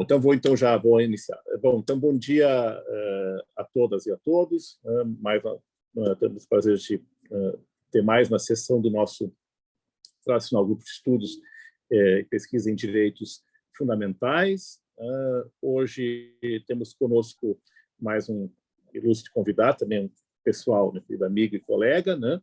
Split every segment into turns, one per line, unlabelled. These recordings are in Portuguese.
Então já vou iniciar. Bom, então bom dia a todas e a todos. Temos o prazer de ter mais uma sessão do nosso tradicional grupo de estudos e pesquisa em direitos fundamentais. Hoje temos conosco mais um ilustre convidado, também um pessoal, meu querido amigo e colega, né?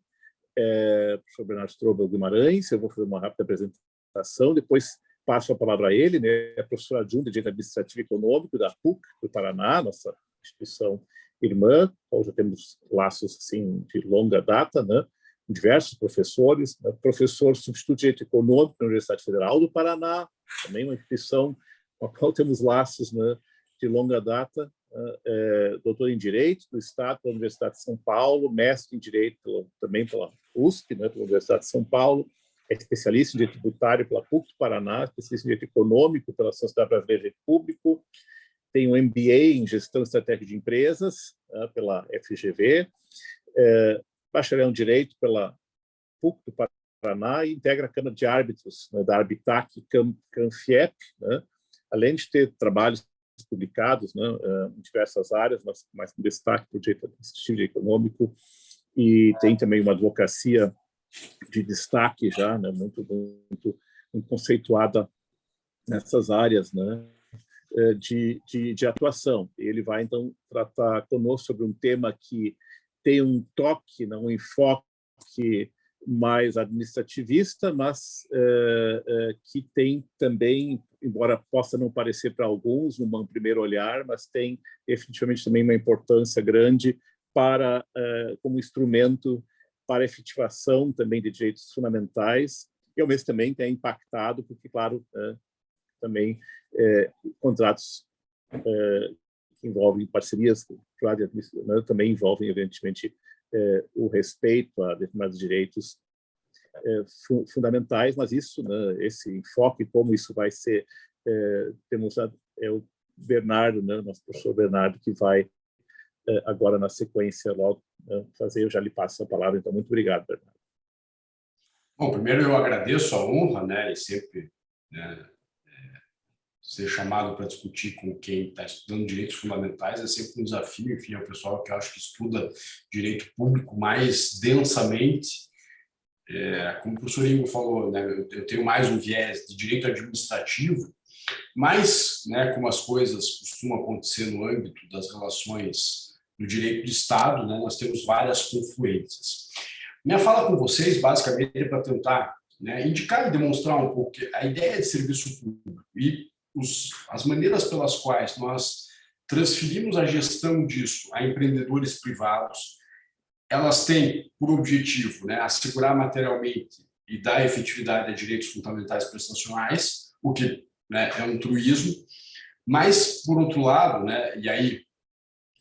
Professor Bernardo Strobel Guimarães. Eu vou fazer uma rápida apresentação, depois passo a palavra a ele, né? É professor adjunto de Direito Administrativo e Econômico da PUC do Paraná, nossa instituição irmã, então já temos laços assim de longa data, né? Diversos professores, né? Professor substituto de Direito Econômico na Universidade Federal do Paraná, também uma instituição com a qual temos laços, né, de longa data, doutor em Direito do Estado pela Universidade de São Paulo, mestre em Direito também pela USP, né, pela Universidade de São Paulo, é especialista em Direito Tributário pela PUC do Paraná, especialista em Direito Econômico pela Sociedade Brasileira de Direito Público, tem um MBA em Gestão Estratégica de Empresas pela FGV, bacharel em Direito pela PUC do Paraná e integra a Câmara de Árbitros, né, da Arbitac e Canfiep, né, além de ter trabalhos publicados, né, em diversas áreas, mas com destaque para o direito administrativo e econômico, e tem também uma advocacia de destaque já, né, muito conceituada nessas áreas, né, de atuação. Ele vai, então, tratar conosco sobre um tema que tem um toque, um enfoque mais administrativista, mas que tem também, embora possa não parecer para alguns, num primeiro olhar, mas tem efetivamente também uma importância grande para, como instrumento para a efetivação também de direitos fundamentais, e ao mesmo tempo tem impactado, porque, claro, também contratos que envolvem parcerias né, também envolvem, evidentemente, o respeito a determinados direitos fundamentais, mas isso, né, esse enfoque, como isso vai ser demonstrado, é o Bernardo, né, nosso professor Bernardo, que vai agora na sequência logo fazer. Eu já lhe passo a palavra, então muito obrigado, Bernardo.
Bom, primeiro eu agradeço a honra, né, e sempre, né, ser chamado para discutir com quem está estudando direitos fundamentais é sempre um desafio. Enfim, é o pessoal que eu acho que estuda direito público mais densamente. Como o professor Igor falou, né, eu tenho mais um viés de direito administrativo, mas, né, como as coisas costumam acontecer no âmbito das relações do direito de Estado, né, nós temos várias confluências. Minha fala com vocês, basicamente, é para tentar, né, indicar e demonstrar um pouco que a ideia de serviço público e as maneiras pelas quais nós transferimos a gestão disso a empreendedores privados, elas têm por objetivo, né, assegurar materialmente e dar efetividade a direitos fundamentais prestacionais, o que, né, é um truísmo, mas, por outro lado, né, e aí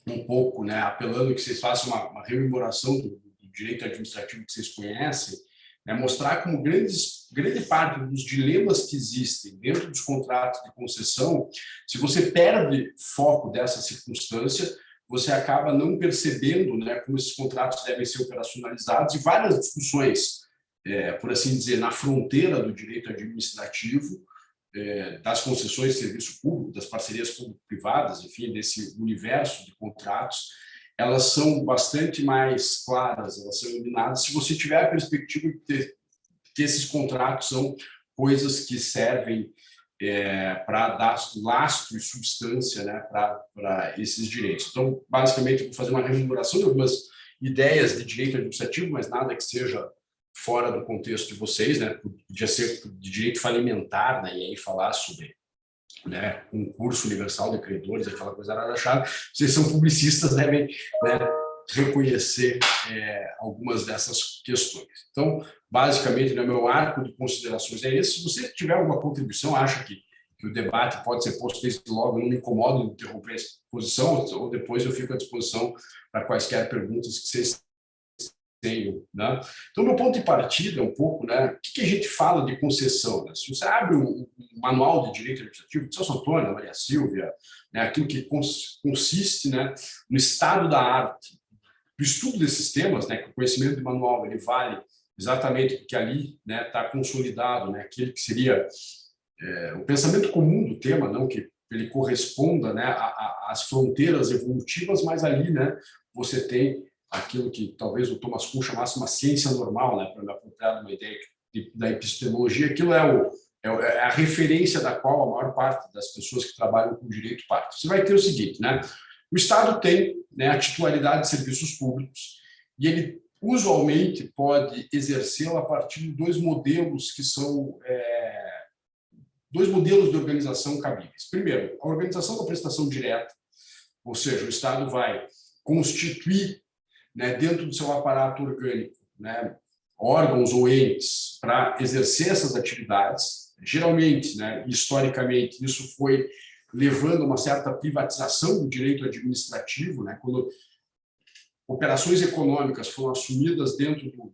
um pouco, né, apelando que vocês façam uma rememoração do direito administrativo que vocês conhecem, né, mostrar como grande parte dos dilemas que existem dentro dos contratos de concessão, se você perde foco dessa circunstância, você acaba não percebendo, né, como esses contratos devem ser operacionalizados, e várias discussões, por assim dizer, na fronteira do direito administrativo, das concessões de serviço público, das parcerias público-privadas, enfim, desse universo de contratos, elas são bastante mais claras, elas são iluminadas, se você tiver a perspectiva de que esses contratos são coisas que servem para dar lastro e substância, né, para esses direitos. Então, basicamente, eu vou fazer uma rememoração de algumas ideias de direito administrativo, mas nada que seja fora do contexto de vocês, né? Podia ser de direito falimentar, né, e aí falar sobre, né, concurso universal de credores, aquela coisa arara-chave. Vocês são publicistas, devem, né, reconhecer algumas dessas questões. Então, basicamente, né, meu arco de considerações é esse. Se você tiver alguma contribuição, acha que o debate pode ser posto desde logo, não me incomodo de interromper a exposição, ou depois eu fico à disposição para quaisquer perguntas que vocês tenho, né? Então, meu ponto de partida é um pouco, né, o que a gente fala de concessão, né? Se você abre um manual de direito administrativo de Celso Antônio, da Maria Silvia, né, aquilo que consiste, né, no estado da arte, do estudo desses temas, né, que o conhecimento de manual ele vale exatamente porque ali, né, está consolidado, né, aquele que seria o pensamento comum do tema, não que ele corresponda, né, às fronteiras evolutivas, mas ali, né, você tem aquilo que talvez o Thomas Kuhn chamasse uma ciência normal, né, para me apropriar de uma ideia da epistemologia. Aquilo é a referência da qual a maior parte das pessoas que trabalham com direito parte. Você vai ter o seguinte, né, o Estado tem, né, a titularidade de serviços públicos e ele usualmente pode exercê-la a partir de dois modelos que são dois modelos de organização cabíveis. Primeiro, a organização da prestação direta, ou seja, o Estado vai constituir, né, dentro do seu aparato orgânico, né, órgãos ou entes para exercer essas atividades. Geralmente, né, historicamente, isso foi levando a uma certa privatização do direito administrativo, né, quando operações econômicas foram assumidas dentro do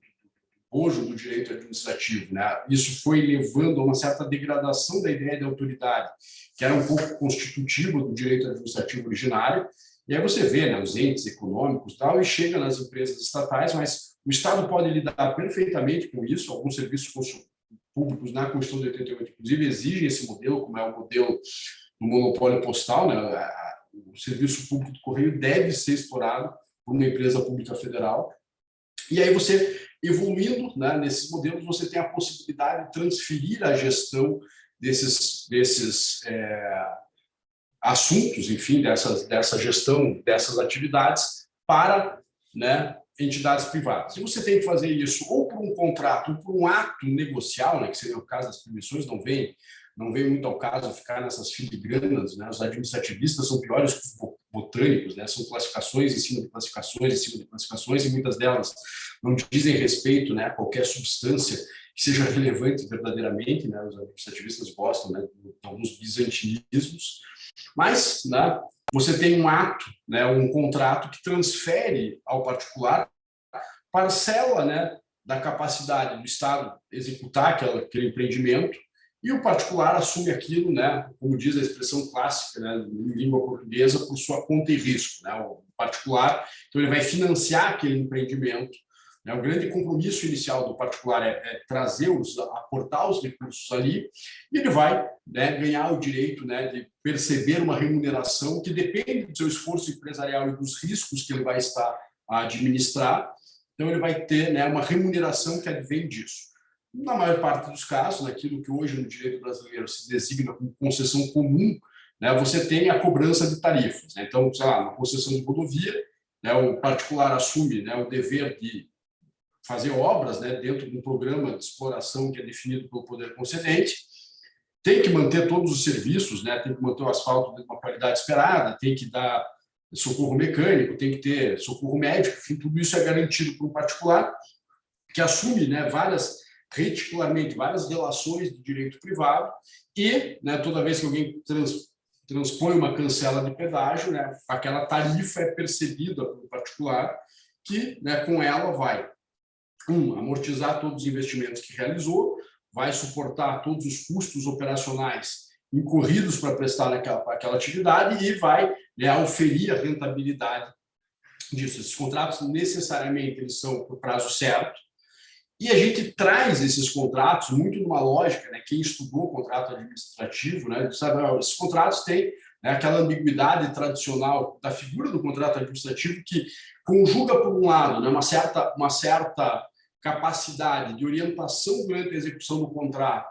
bojo do direito administrativo, né? Isso foi levando a uma certa degradação da ideia de autoridade, que era um pouco constitutiva do direito administrativo originário. E aí você vê, né, os entes econômicos e tal, e chega nas empresas estatais, mas o Estado pode lidar perfeitamente com isso. Alguns serviços públicos na Constituição de 88, inclusive, exigem esse modelo, como é o modelo do monopólio postal, né? O serviço público do correio deve ser explorado por uma empresa pública federal. E aí você, evoluindo, né, nesses modelos, você tem a possibilidade de transferir a gestão desses assuntos, enfim, dessa gestão dessas atividades para, né, entidades privadas. E você tem que fazer isso ou por um contrato, ou por um ato negocial, né, que seria o caso das permissões, não vem muito ao caso ficar nessas filigranas, né? Os administrativistas são piores que os botânicos, né? São classificações em cima de classificações, em cima de classificações, e muitas delas não dizem respeito, né, a qualquer substância que seja relevante verdadeiramente, né? Os administrativistas gostam, né, de alguns bizantinismos, mas, né, você tem um ato, né, um contrato que transfere ao particular parcela, né, da capacidade do Estado executar aquele empreendimento, e o particular assume aquilo, né, como diz a expressão clássica, né, em língua portuguesa, por sua conta e risco, né, o particular. Então, ele vai financiar aquele empreendimento. Né, o grande compromisso inicial do particular é aportar os recursos ali, e ele vai, né, ganhar o direito, né, de perceber uma remuneração que depende do seu esforço empresarial e dos riscos que ele vai estar a administrar. Então, ele vai ter, né, uma remuneração que advém disso. Na maior parte dos casos, naquilo que hoje no direito brasileiro se designa como concessão comum, né, você tem a cobrança de tarifas. Né? Então, sei lá, na concessão de rodovia, né, o particular assume, né, o dever de fazer obras, né, dentro de um programa de exploração que é definido pelo poder concedente, tem que manter todos os serviços, né, tem que manter o asfalto de uma qualidade esperada, tem que dar socorro mecânico, tem que ter socorro médico, enfim, tudo isso é garantido por um particular que assume, né, reticularmente várias relações de direito privado e, né, toda vez que alguém transpõe uma cancela de pedágio, né, aquela tarifa é percebida pelo particular que, né, com ela vai amortizar todos os investimentos que realizou, vai suportar todos os custos operacionais incorridos para prestar aquela atividade e vai, né, auferir a rentabilidade disso. Esses contratos necessariamente eles são por prazo certo. E a gente traz esses contratos muito numa lógica, né? Quem estudou o contrato administrativo, né, sabe, esses contratos têm, né, aquela ambiguidade tradicional da figura do contrato administrativo que conjuga, por um lado, né, uma certa capacidade de orientação durante a execução do contrato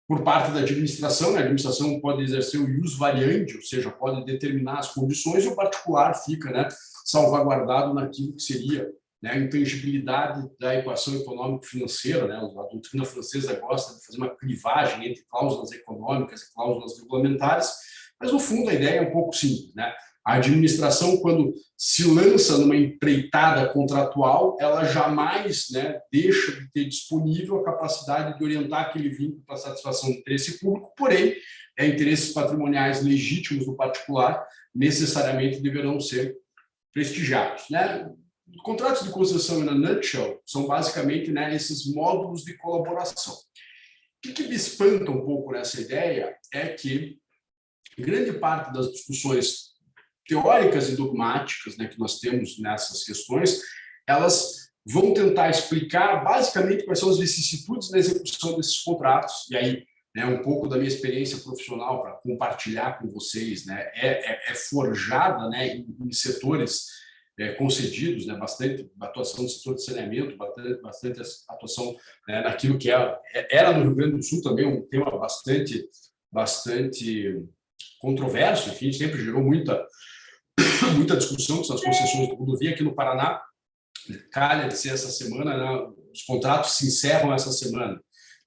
por parte da administração. Né? A administração pode exercer o ius variandi, ou seja, pode determinar as condições, e o particular fica, né, salvaguardado naquilo que seria, né, a intangibilidade da equação econômico-financeira. Né? A doutrina francesa gosta de fazer uma clivagem entre cláusulas econômicas e cláusulas regulamentares, mas, no fundo, a ideia é um pouco simples. Né? A administração, quando se lança numa empreitada contratual, ela jamais, né, deixa de ter disponível a capacidade de orientar aquele vínculo para a satisfação do interesse público, porém, interesses patrimoniais legítimos do particular necessariamente deverão ser prestigiados. Né? Contratos de concessão, na nutshell, são basicamente, né, esses módulos de colaboração. O que me espanta um pouco nessa ideia é que grande parte das discussões teóricas e dogmáticas, né, que nós temos nessas questões, elas vão tentar explicar basicamente quais são as vicissitudes da execução desses contratos. E aí, né, um pouco da minha experiência profissional para compartilhar com vocês, né, é forjada, né, em setores concedidos, né, bastante atuação no setor de saneamento, bastante atuação, né, naquilo que era no Rio Grande do Sul também um tema bastante controverso, enfim, sempre gerou muita discussão, que são as concessões de rodovia aqui no Paraná. Calha de ser essa semana, né, os contratos se encerram essa semana.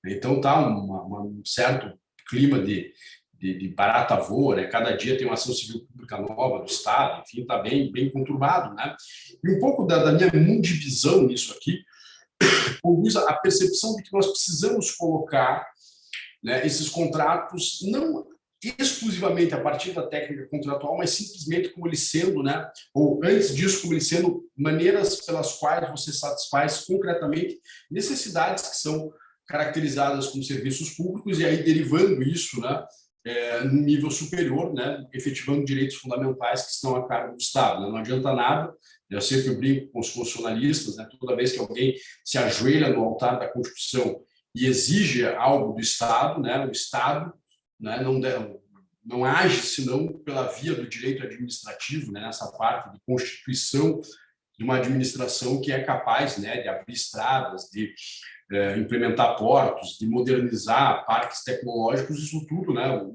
Então tá um certo clima de barata voa, né? Cada dia tem uma ação civil pública nova do Estado, enfim, está bem conturbado, né? E um pouco da minha mundivisão nisso aqui conduz à percepção de que nós precisamos colocar, né, esses contratos não exclusivamente a partir da técnica contratual, mas simplesmente como eles sendo, né, ou antes disso, como eles sendo maneiras pelas quais você satisfaz concretamente necessidades que são caracterizadas como serviços públicos, e aí derivando isso, né, no nível superior, né, efetivando direitos fundamentais que estão a cargo do Estado. Né? Não adianta nada, eu sempre brinco com os constitucionalistas, né, toda vez que alguém se ajoelha no altar da Constituição e exige algo do Estado, né, o Estado, né, não age senão pela via do direito administrativo, né, nessa parte de constituição de uma administração que é capaz, né, de abrir estradas, de implementar portos, de modernizar parques tecnológicos, isso tudo, né, o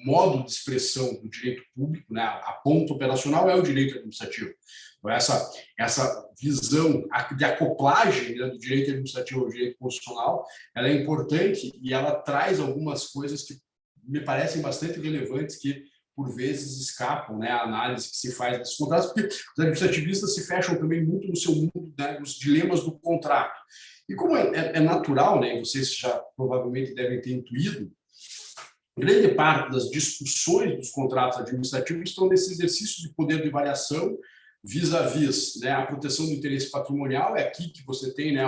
modo de expressão do direito público, né, a ponta operacional é o direito administrativo. Então, essa visão de acoplagem, né, do direito administrativo ao direito constitucional, ela é importante e ela traz algumas coisas que me parecem bastante relevantes que, por vezes, escapam, né, à análise que se faz desses contratos, porque os administrativistas se fecham também muito no seu mundo, né, nos dilemas do contrato. E como é natural, né, vocês já provavelmente devem ter intuído, grande parte das discussões dos contratos administrativos estão nesse exercício de poder de variação vis-à-vis, né, a proteção do interesse patrimonial. É aqui que você tem, né,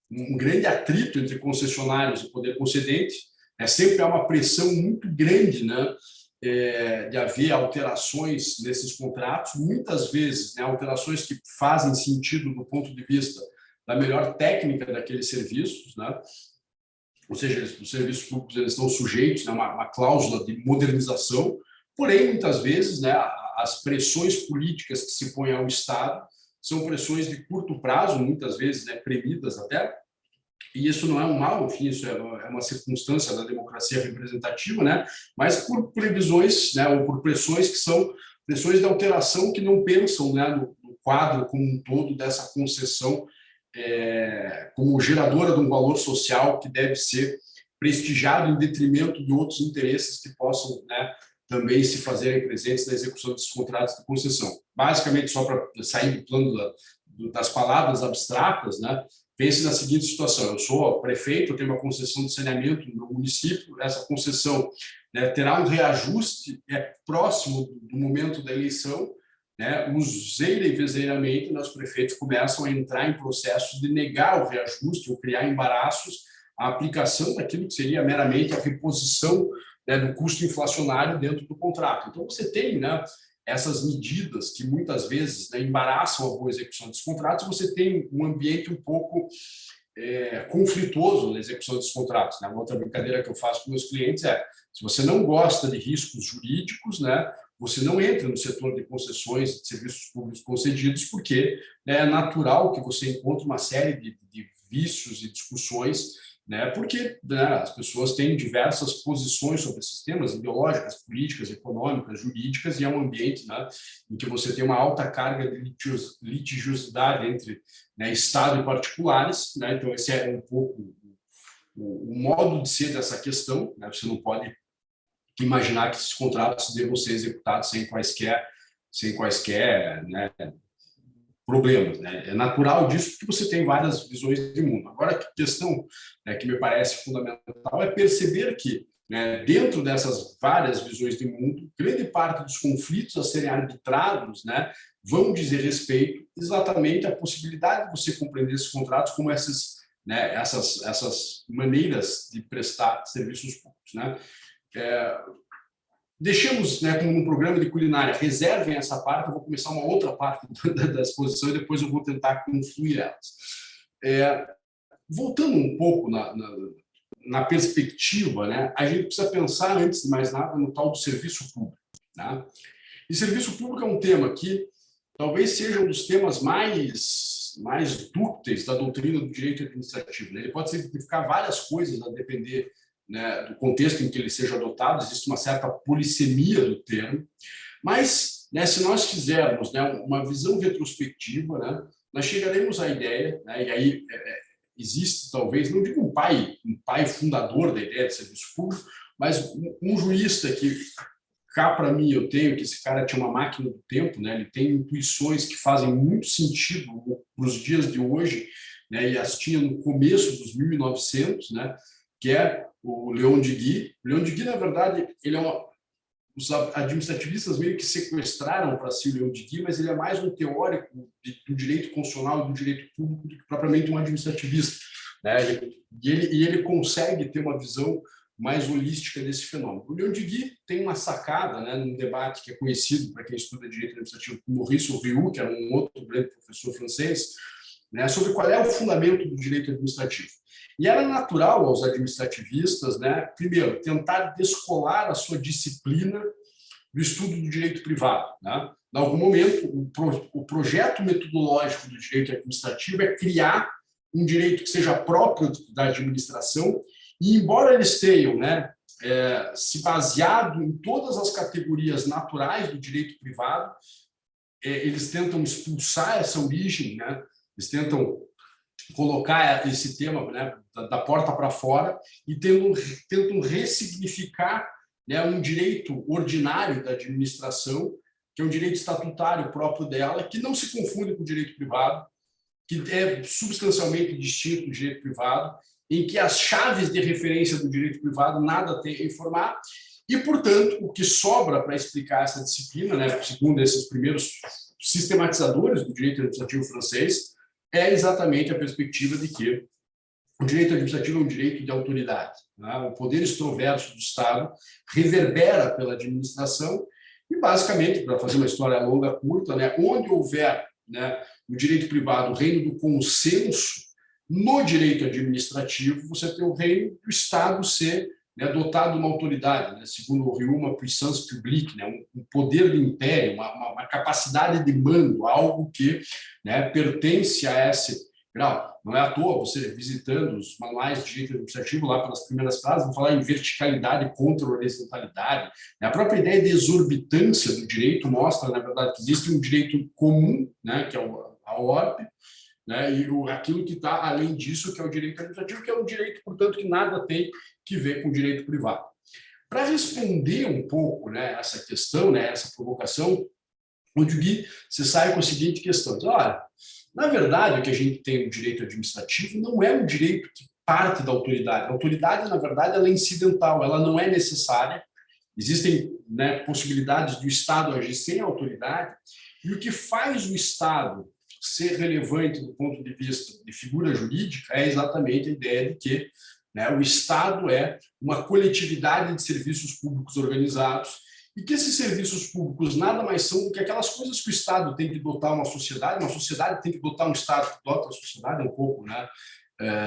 um grande atrito entre concessionários e poder concedente. Sempre há uma pressão muito grande, né, de haver alterações nesses contratos, muitas vezes, né, alterações que fazem sentido do ponto de vista da melhor técnica daqueles serviços, né? Ou seja, os serviços públicos eles estão sujeitos, né, a uma cláusula de modernização, porém, muitas vezes, né, as pressões políticas que se põem ao Estado são pressões de curto prazo, muitas vezes, né, premidas até, e isso não é um mal, enfim, isso é uma circunstância da democracia representativa, né, mas por previsões, né, ou por pressões que são pressões de alteração que não pensam, né, no quadro como um todo dessa concessão como geradora de um valor social que deve ser prestigiado em detrimento de outros interesses que possam, né, também se fazerem presentes na execução desses contratos de concessão. Basicamente, só para sair do plano das palavras abstratas, né, pense na seguinte situação: eu sou prefeito, eu tenho uma concessão de saneamento no meu município, essa concessão, né, terá um reajuste próximo do momento da eleição, né, useira e vezeiramente, os prefeitos começam a entrar em processos de negar o reajuste ou criar embaraços à aplicação daquilo que seria meramente a reposição, né, do custo inflacionário dentro do contrato. Então, você tem, né, essas medidas que muitas vezes, né, embaraçam a boa execução dos contratos. Você tem um ambiente um pouco conflituoso na execução dos contratos. Né? Uma outra brincadeira que eu faço com meus clientes é: se você não gosta de riscos jurídicos, né, você não entra no setor de concessões de serviços públicos concedidos, porque é natural que você encontre uma série de vícios e discussões, né, porque, né, as pessoas têm diversas posições sobre esses temas, ideológicas, políticas, econômicas, jurídicas, e é um ambiente, né, em que você tem uma alta carga de litigiosidade entre, né, Estado e particulares. Né, então, esse é um pouco o modo de ser dessa questão. Né, você não pode imaginar que esses contratos devam ser executados sem quaisquer, né, problemas. Né? É natural disso porque você tem várias visões de mundo. Agora, a questão, né, que me parece fundamental é perceber que, né, dentro dessas várias visões de mundo, grande parte dos conflitos a serem arbitrados, né, vão dizer respeito exatamente à possibilidade de você compreender esses contratos como essas, né, essas maneiras de prestar serviços públicos. Né? Deixemos, né, como um programa de culinária, reservem essa parte, eu vou começar uma outra parte da exposição e depois eu vou tentar confluir elas. Voltando um pouco na perspectiva, né, a gente precisa pensar, antes de mais nada, no tal do serviço público. Né? E serviço público é um tema que talvez seja um dos temas mais dúcteis da doutrina do direito administrativo. Né? Ele pode significar várias coisas a depender, né, do contexto em que ele seja adotado. Existe uma certa polissemia do termo, mas, né, se nós fizermos, né, uma visão retrospectiva, né, nós chegaremos à ideia, né, e aí existe talvez, não digo um pai fundador da ideia de serviço público, mas um jurista que cá para mim eu tenho que esse cara tinha uma máquina do tempo, né? Ele tem intuições que fazem muito sentido para os dias de hoje, né? E as tinha no começo dos 1900, né? Que é o Leon Deguy. O Leon Deguy, na verdade, ele é os administrativistas meio que sequestraram para si o Leon Deguy, mas ele é mais um teórico do direito constitucional e do direito público do que propriamente um administrativista, né? Ele consegue ter uma visão mais holística desse fenômeno. O Leon Deguy tem uma sacada, né, num debate que é conhecido para quem estuda direito administrativo, com Maurice Rioux, que era um outro grande professor francês, né, sobre qual é o fundamento do direito administrativo. E era natural aos administrativistas, né, primeiro, tentar descolar a sua disciplina do estudo do direito privado. Né? Em algum momento, o projeto metodológico do direito administrativo é criar um direito que seja próprio da administração. E, embora eles tenham, né, se baseado em todas as categorias naturais do direito privado, eles tentam expulsar essa origem, né, eles tentam colocar esse tema, né, da porta para fora e tentam ressignificar, né, um direito ordinário da administração, que é um direito estatutário próprio dela, que não se confunde com o direito privado, que é substancialmente distinto do direito privado, em que as chaves de referência do direito privado nada tem a informar, e, portanto, o que sobra para explicar essa disciplina, né, segundo esses primeiros sistematizadores do direito administrativo francês, é exatamente a perspectiva de que o direito administrativo é um direito de autoridade. Né? O poder extroverso do Estado reverbera pela administração e, basicamente, para fazer uma história longa, curta, né, onde houver, né, no direito privado o reino do consenso, no direito administrativo, você tem o reino do Estado ser, né, dotado de uma autoridade, né, segundo o Rioux, uma puissance publique, né, um poder de império, uma capacidade de mando, algo que, né, pertence a esse grau. Não é à toa, você visitando os manuais de direito administrativo, lá pelas primeiras frases, vão falar em verticalidade contra horizontalidade. A própria ideia de exorbitância do direito mostra, na verdade, que existe um direito comum, né, que é a ordem, né, e aquilo que está além disso, que é o direito administrativo, que é um direito, portanto, que nada tem que ver com o direito privado. Para responder um pouco, né, essa questão, né, essa provocação, o Deguy se sai com a seguinte questão: diz, olha, na verdade, o que a gente tem no direito administrativo não é um direito que parte da autoridade. A autoridade, na verdade, ela é incidental, ela não é necessária. Existem, né, possibilidades do Estado agir sem autoridade, e o que faz o Estado ser relevante do ponto de vista de figura jurídica é exatamente a ideia de que, né, o Estado é uma coletividade de serviços públicos organizados e que esses serviços públicos nada mais são do que aquelas coisas que o Estado tem que dotar uma sociedade tem que dotar um Estado que dota a sociedade, é um pouco, né,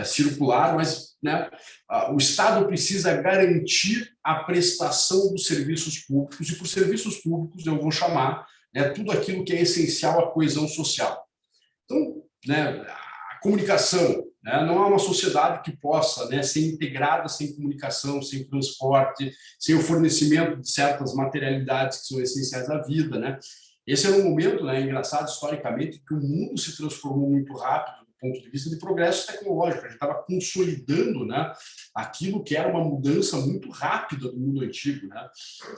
circular, mas, né, o Estado precisa garantir a prestação dos serviços públicos, e por serviços públicos eu vou chamar, né, tudo aquilo que é essencial à coesão social. Então, né, a comunicação, né, não há uma sociedade que possa, né, ser integrada sem comunicação, sem transporte, sem o fornecimento de certas materialidades que são essenciais à vida. Né? Esse era um momento, né, engraçado historicamente, que o mundo se transformou muito rápido do ponto de vista de progresso tecnológico. A gente estava consolidando, né, aquilo que era uma mudança muito rápida do mundo antigo. Né?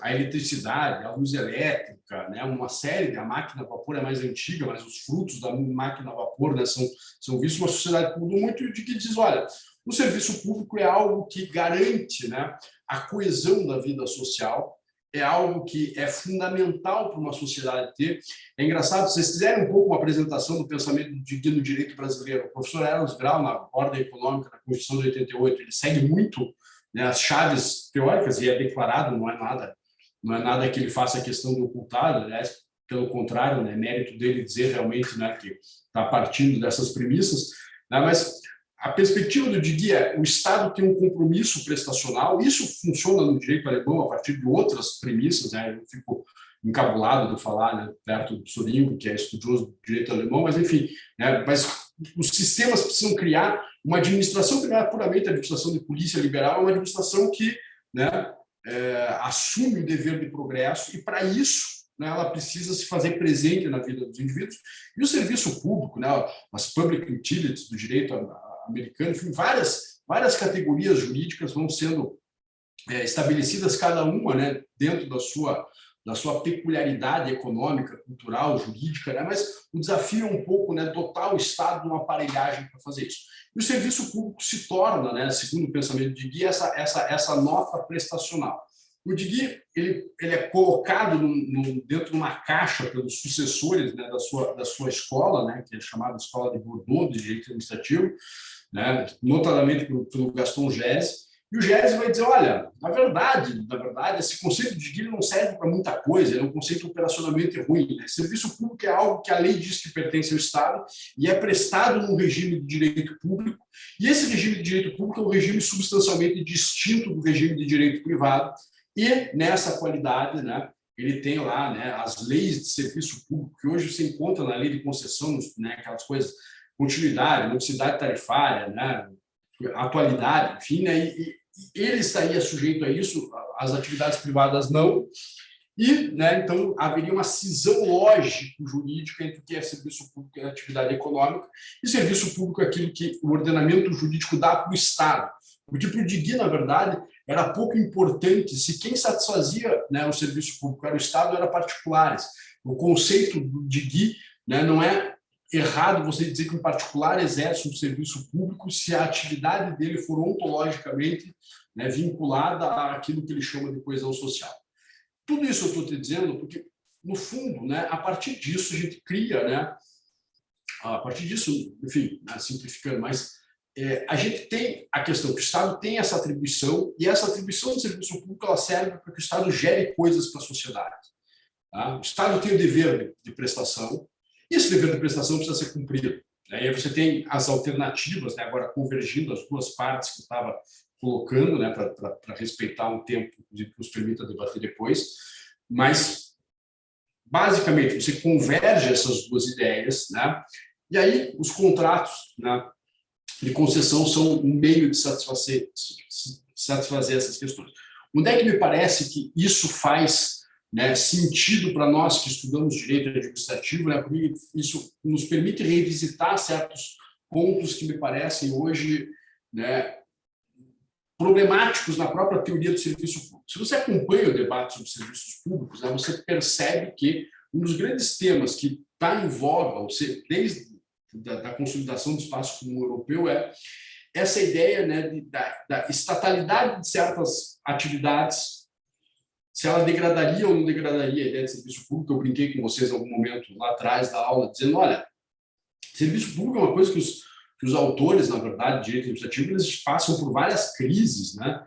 A eletricidade, a luz elétrica, né, uma série de... A máquina a vapor é mais antiga, mas os frutos da máquina a vapor, né, são vistos uma sociedade que mudou muito, de que diz, olha, o serviço público é algo que garante, né, a coesão da vida social, é algo que é fundamental para uma sociedade ter. É engraçado, se vocês fizerem um pouco uma apresentação do pensamento do Deguy no direito brasileiro, o professor Eros Grau, na Ordem Econômica da Constituição de 88, ele segue muito, né, as chaves teóricas, e é declarado, não é nada que ele faça questão de ocultar, aliás, pelo contrário, né, é mérito dele dizer realmente, né, que está partindo dessas premissas, né, mas a perspectiva do Digui é o Estado tem um compromisso prestacional, isso funciona no direito alemão a partir de outras premissas, né? Eu fico encabulado de falar, né, perto do Sorinho, que é estudioso do direito alemão, mas enfim, né, mas os sistemas precisam criar uma administração que não é puramente a administração de polícia liberal, é uma administração que, né, assume o dever de progresso e, para isso, né, ela precisa se fazer presente na vida dos indivíduos. E o serviço público, né, as public utilities do direito americano, enfim, várias categorias jurídicas vão sendo estabelecidas, cada uma, né, dentro da sua peculiaridade econômica, cultural, jurídica, né? Mas o desafio é um pouco, né, dotar o Estado de uma aparelhagem para fazer isso. E o serviço público se torna, né, segundo o pensamento de Digui, essa nota prestacional. O Digui ele é colocado dentro de uma caixa pelos sucessores, né, da sua escola, né, que é chamada Escola de Bordeaux de Direito Administrativo, né, notadamente pelo Gaston Gesse. E o Gese vai dizer, olha, na verdade, esse conceito de Digui não serve para muita coisa, é um conceito operacionalmente ruim. Né? Serviço público é algo que a lei diz que pertence ao Estado e é prestado num regime de direito público, e esse regime de direito público é um regime substancialmente distinto do regime de direito privado, e nessa qualidade, né, ele tem lá, né, as leis de serviço público, que hoje se encontra na lei de concessão, né, aquelas coisas, continuidade, modicidade tarifária, né, atualidade, enfim, né, e ele estaria sujeito a isso, as atividades privadas não, e, né, então haveria uma cisão lógico-jurídica entre o que é serviço público e atividade econômica, e serviço público é aquilo que o ordenamento jurídico dá para o Estado, porque para o Digui, na verdade, era pouco importante se quem satisfazia, né, o serviço público era o Estado, era particulares. O conceito do Digui, né, não é errado você dizer que um particular exerce um serviço público se a atividade dele for ontologicamente, né, vinculada àquilo que ele chama de coesão social. Tudo isso eu estou te dizendo porque, no fundo, né, a partir disso a gente cria, né, a partir disso, enfim, né, simplificando, mas a gente tem a questão que o Estado tem essa atribuição, e essa atribuição de serviço público ela serve para que o Estado gere coisas para a sociedade. Tá? O Estado tem o dever de prestação, e esse dever de prestação precisa ser cumprido. Né? E aí você tem as alternativas, né, agora convergindo as duas partes que eu estava colocando, né, para respeitar um tempo que nos permita debater depois, mas, basicamente, você converge essas duas ideias, né, e aí os contratos, né, de concessão são um meio de satisfazer essas questões. Onde é que me parece que isso faz, né, sentido para nós que estudamos direito administrativo, né, porque isso nos permite revisitar certos pontos que me parecem hoje, né, problemáticos na própria teoria do serviço público. Se você acompanha o debate sobre serviços públicos, né, você percebe que um dos grandes temas que está em voga, desde da consolidação do espaço comum europeu, é essa ideia, né, da estatalidade de certas atividades, se ela degradaria ou não degradaria a ideia de serviço público. Eu brinquei com vocês em algum momento lá atrás da aula, dizendo, olha, serviço público é uma coisa que os autores, na verdade, de direito administrativo, eles passam por várias crises, né?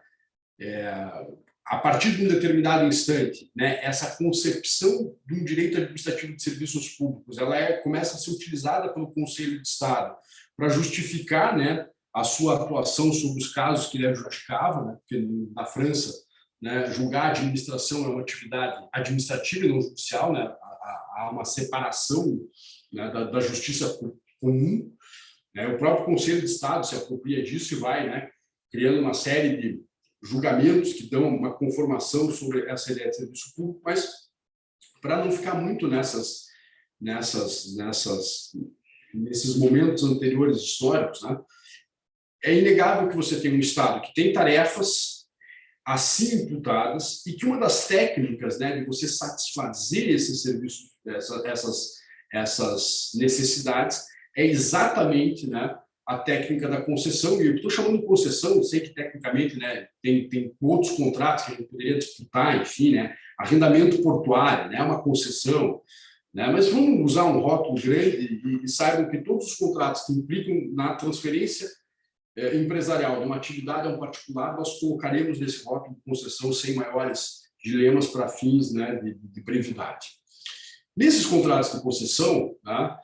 A partir de um determinado instante, né, essa concepção de um direito administrativo de serviços públicos, ela começa a ser utilizada pelo Conselho de Estado para justificar, né, a sua atuação sobre os casos que ele adjudicava, né, porque na França, né, julgar a administração é uma atividade administrativa e não judicial, né, há uma separação, né, da justiça comum, né, o próprio Conselho de Estado se apropria disso e vai, né, criando uma série de julgamentos que dão uma conformação sobre essa ideia de serviço público, mas para não ficar muito nesses momentos anteriores históricos, né, é inegável que você tem um Estado que tem tarefas assim imputadas e que uma das técnicas, né, de você satisfazer esses serviços, essas necessidades, é exatamente, né, a técnica da concessão. E eu estou chamando de concessão, eu sei que tecnicamente, né, tem outros contratos que a gente poderia disputar, enfim, né, arrendamento portuário, né, uma concessão, né, mas vamos usar um rótulo grande e saibam que todos os contratos que implicam na transferência empresarial de uma atividade a um particular, nós colocaremos nesse rótulo de concessão sem maiores dilemas para fins, né, de brevidade. Nesses contratos de concessão, né,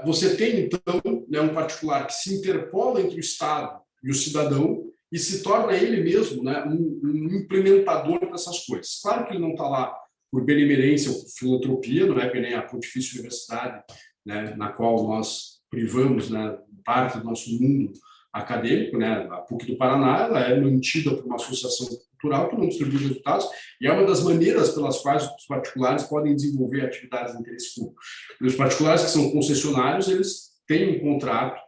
você tem, então, né, um particular que se interpola entre o Estado e o cidadão e se torna ele mesmo, né, um implementador dessas coisas. Claro que ele não está lá por benemerência ou por filantropia, não é que nem a Pontifícia Universidade, né, na qual nós privamos, né, parte do nosso mundo acadêmico, né, a PUC do Paraná, ela é mantida por uma associação cultural que não distribui resultados, e é uma das maneiras pelas quais os particulares podem desenvolver atividades de interesse público. E os particulares que são concessionários, eles têm um contrato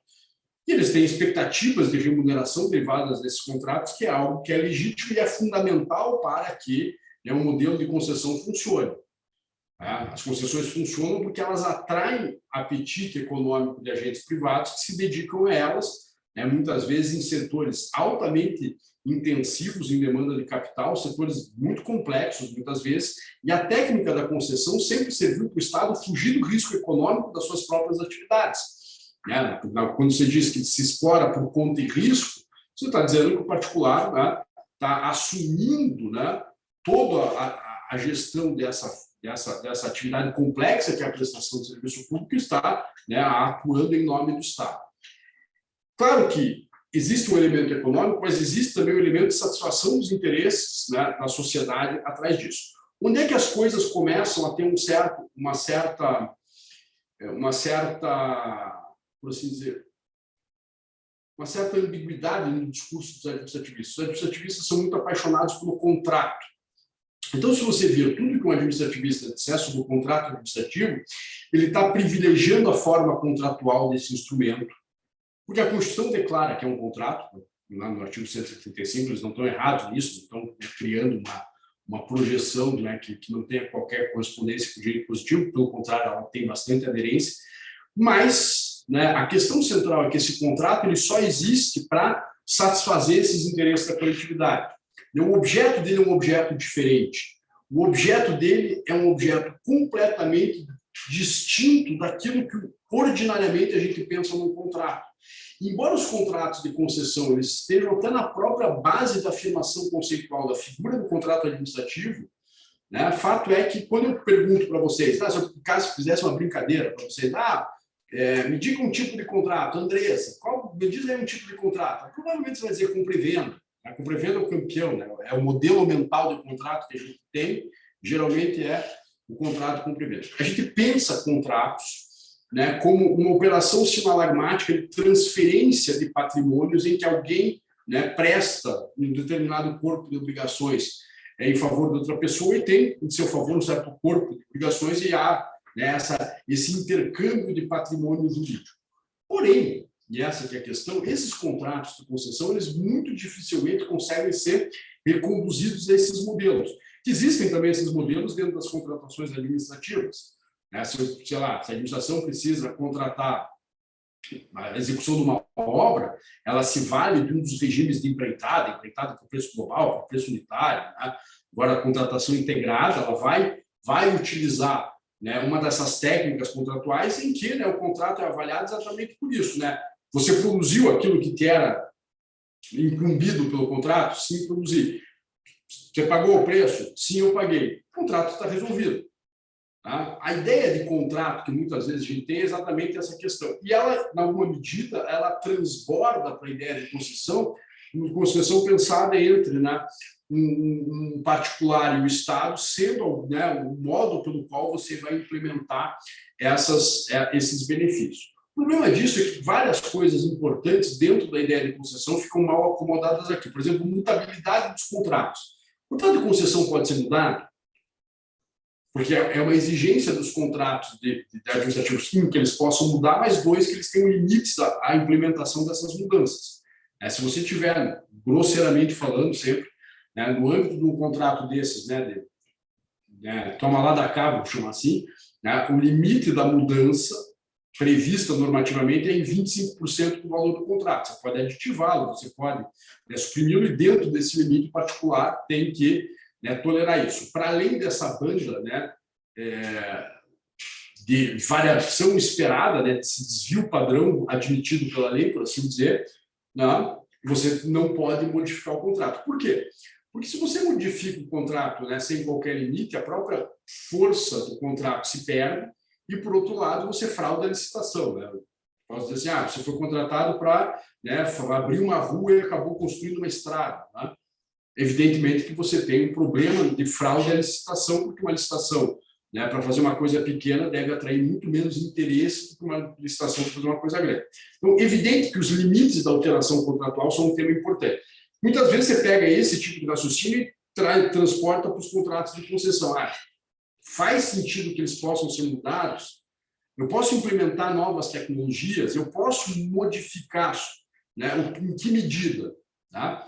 e eles têm expectativas de remuneração derivadas desses contratos, que é algo que é legítimo e é fundamental para que, né, um modelo de concessão funcione. As concessões funcionam porque elas atraem apetite econômico de agentes privados que se dedicam a elas, né, muitas vezes em setores altamente intensivos em demanda de capital, setores muito complexos, muitas vezes, e a técnica da concessão sempre serviu para o Estado fugir do risco econômico das suas próprias atividades. Né? Quando você diz que se explora por conta e risco, você está dizendo que o particular, né, está assumindo, né, toda a gestão dessa atividade complexa que é a prestação de serviço público, está, né, atuando em nome do Estado. Claro que existe um elemento econômico, mas existe também um elemento de satisfação dos interesses, né, da sociedade atrás disso. Onde é que as coisas começam a ter uma certa, por assim dizer, uma certa ambiguidade no discurso dos administrativistas? Os administrativistas são muito apaixonados pelo contrato. Então, se você vir tudo que um administrativista disser sobre o contrato administrativo, ele está privilegiando a forma contratual desse instrumento, porque a Constituição declara que é um contrato, lá no artigo 175, eles não estão errados nisso, não estão criando uma projeção, né, que não tenha qualquer correspondência com o direito positivo, pelo contrário, ela tem bastante aderência, mas, né, a questão central é que esse contrato ele só existe para satisfazer esses interesses da coletividade. O objeto dele é um objeto diferente. O objeto dele é um objeto completamente distinto daquilo que ordinariamente a gente pensa num contrato. Embora os contratos de concessão eles estejam até na própria base da afirmação conceitual da figura do contrato administrativo, né, fato é que quando eu pergunto para vocês, se eu caso fizesse uma brincadeira para vocês, me diga um tipo de contrato, Andressa, me diz aí um tipo de contrato? Provavelmente você vai dizer compra e venda. A compra e venda é o campeão, né? É o modelo mental de contrato que a gente tem, geralmente é o contrato de compra e venda. A gente pensa contratos, né, como uma operação sinalagmática de transferência de patrimônios em que alguém, né, presta um determinado corpo de obrigações em favor de outra pessoa e tem em seu favor um certo corpo de obrigações e há, né, esse intercâmbio de patrimônio jurídico. Porém, e essa que é a questão, esses contratos de concessão, eles muito dificilmente conseguem ser reconduzidos a esses modelos. Existem também esses modelos dentro das contratações administrativas. Se a administração precisa contratar a execução de uma obra, ela se vale de um dos regimes de empreitada por preço global, por preço unitário. Né? Agora, a contratação integrada, ela vai utilizar, né, uma dessas técnicas contratuais em que, né, o contrato é avaliado exatamente por isso. Né? Você produziu aquilo que te era incumbido pelo contrato? Sim, produzi. Você pagou o preço? Sim, eu paguei. O contrato está resolvido. Tá? A ideia de contrato que muitas vezes a gente tem é exatamente essa questão. E ela, em alguma medida, ela transborda para a ideia de concessão, uma concessão pensada entre, né, um particular e o Estado, sendo, né, o modo pelo qual você vai implementar esses benefícios. O problema disso é que várias coisas importantes dentro da ideia de concessão ficam mal acomodadas aqui. Por exemplo, mutabilidade dos contratos. O contrato de concessão pode ser mudado? Porque é uma exigência dos contratos de administrativos que eles possam mudar, mas dois, que eles tenham limites à implementação dessas mudanças. Se você tiver, grosseiramente falando sempre, né, no âmbito de um contrato desses, né, toma lá da cá, vou chamar assim, né, o limite da mudança prevista normativamente é em 25% do valor do contrato. Você pode aditivá-lo, você pode, né, suprimi-lo, e dentro desse limite particular tem que, né, tolerar isso. Para além dessa banda, né, de variação esperada, né, desse desvio padrão admitido pela lei, por assim dizer, né, você não pode modificar o contrato. Por quê? Porque se você modifica o contrato, né, sem qualquer limite, a própria força do contrato se perde e, por outro lado, você frauda a licitação. Né? Posso dizer assim, você foi contratado para, né, abrir uma rua e acabou construindo uma estrada. Né? Evidentemente que você tem um problema de fraude à licitação, porque uma licitação, né, para fazer uma coisa pequena deve atrair muito menos interesse do que uma licitação para fazer uma coisa grande. Então, evidente que os limites da alteração contratual são um tema importante. Muitas vezes você pega esse tipo de raciocínio e transporta para os contratos de concessão. Faz sentido que eles possam ser mudados? Eu posso implementar novas tecnologias? Eu posso modificar, né, em que medida? Tá?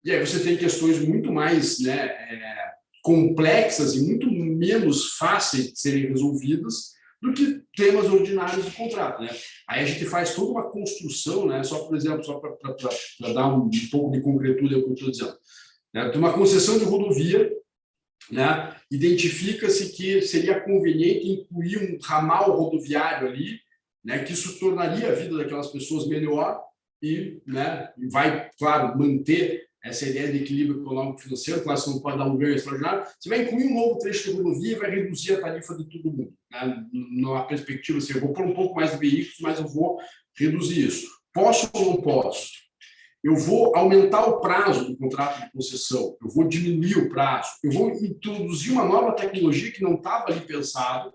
E aí você tem questões muito mais, né, complexas e muito menos fáceis de serem resolvidas do que temas ordinários do contrato. Né? Aí a gente faz toda uma construção, né, só, por exemplo, só para dar um pouco de concretude ao que eu estou dizendo. Né? De uma concessão de rodovia, né, identifica-se que seria conveniente incluir um ramal rodoviário ali, né, que isso tornaria a vida daquelas pessoas melhor e, né, vai, claro, manter essa ideia de equilíbrio econômico-financeiro, claro, você não pode dar um ganho extraordinário, você vai incluir um novo trecho de rodovia e vai reduzir a tarifa de todo mundo. Né? Na perspectiva, assim, eu vou pôr um pouco mais de veículos, mas eu vou reduzir isso. Posso ou não posso? Eu vou aumentar o prazo do contrato de concessão, eu vou diminuir o prazo, eu vou introduzir uma nova tecnologia que não estava ali pensado,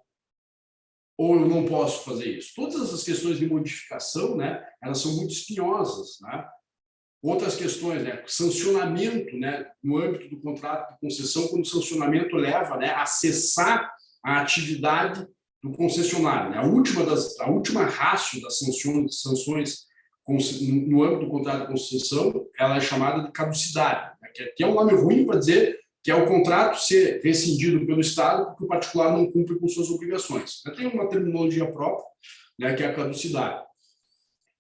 ou eu não posso fazer isso? Todas essas questões de modificação, né, elas são muito espinhosas, né? Outras questões, né? Sancionamento, né? No âmbito do contrato de concessão, quando o sancionamento leva, né, a cessar a atividade do concessionário. Né? A última ratio das sanções no âmbito do contrato de concessão, ela é chamada de caducidade, né? Que é um nome ruim para dizer que é o contrato ser rescindido pelo Estado porque o particular não cumpre com suas obrigações. Tem uma terminologia própria, né, que é a caducidade.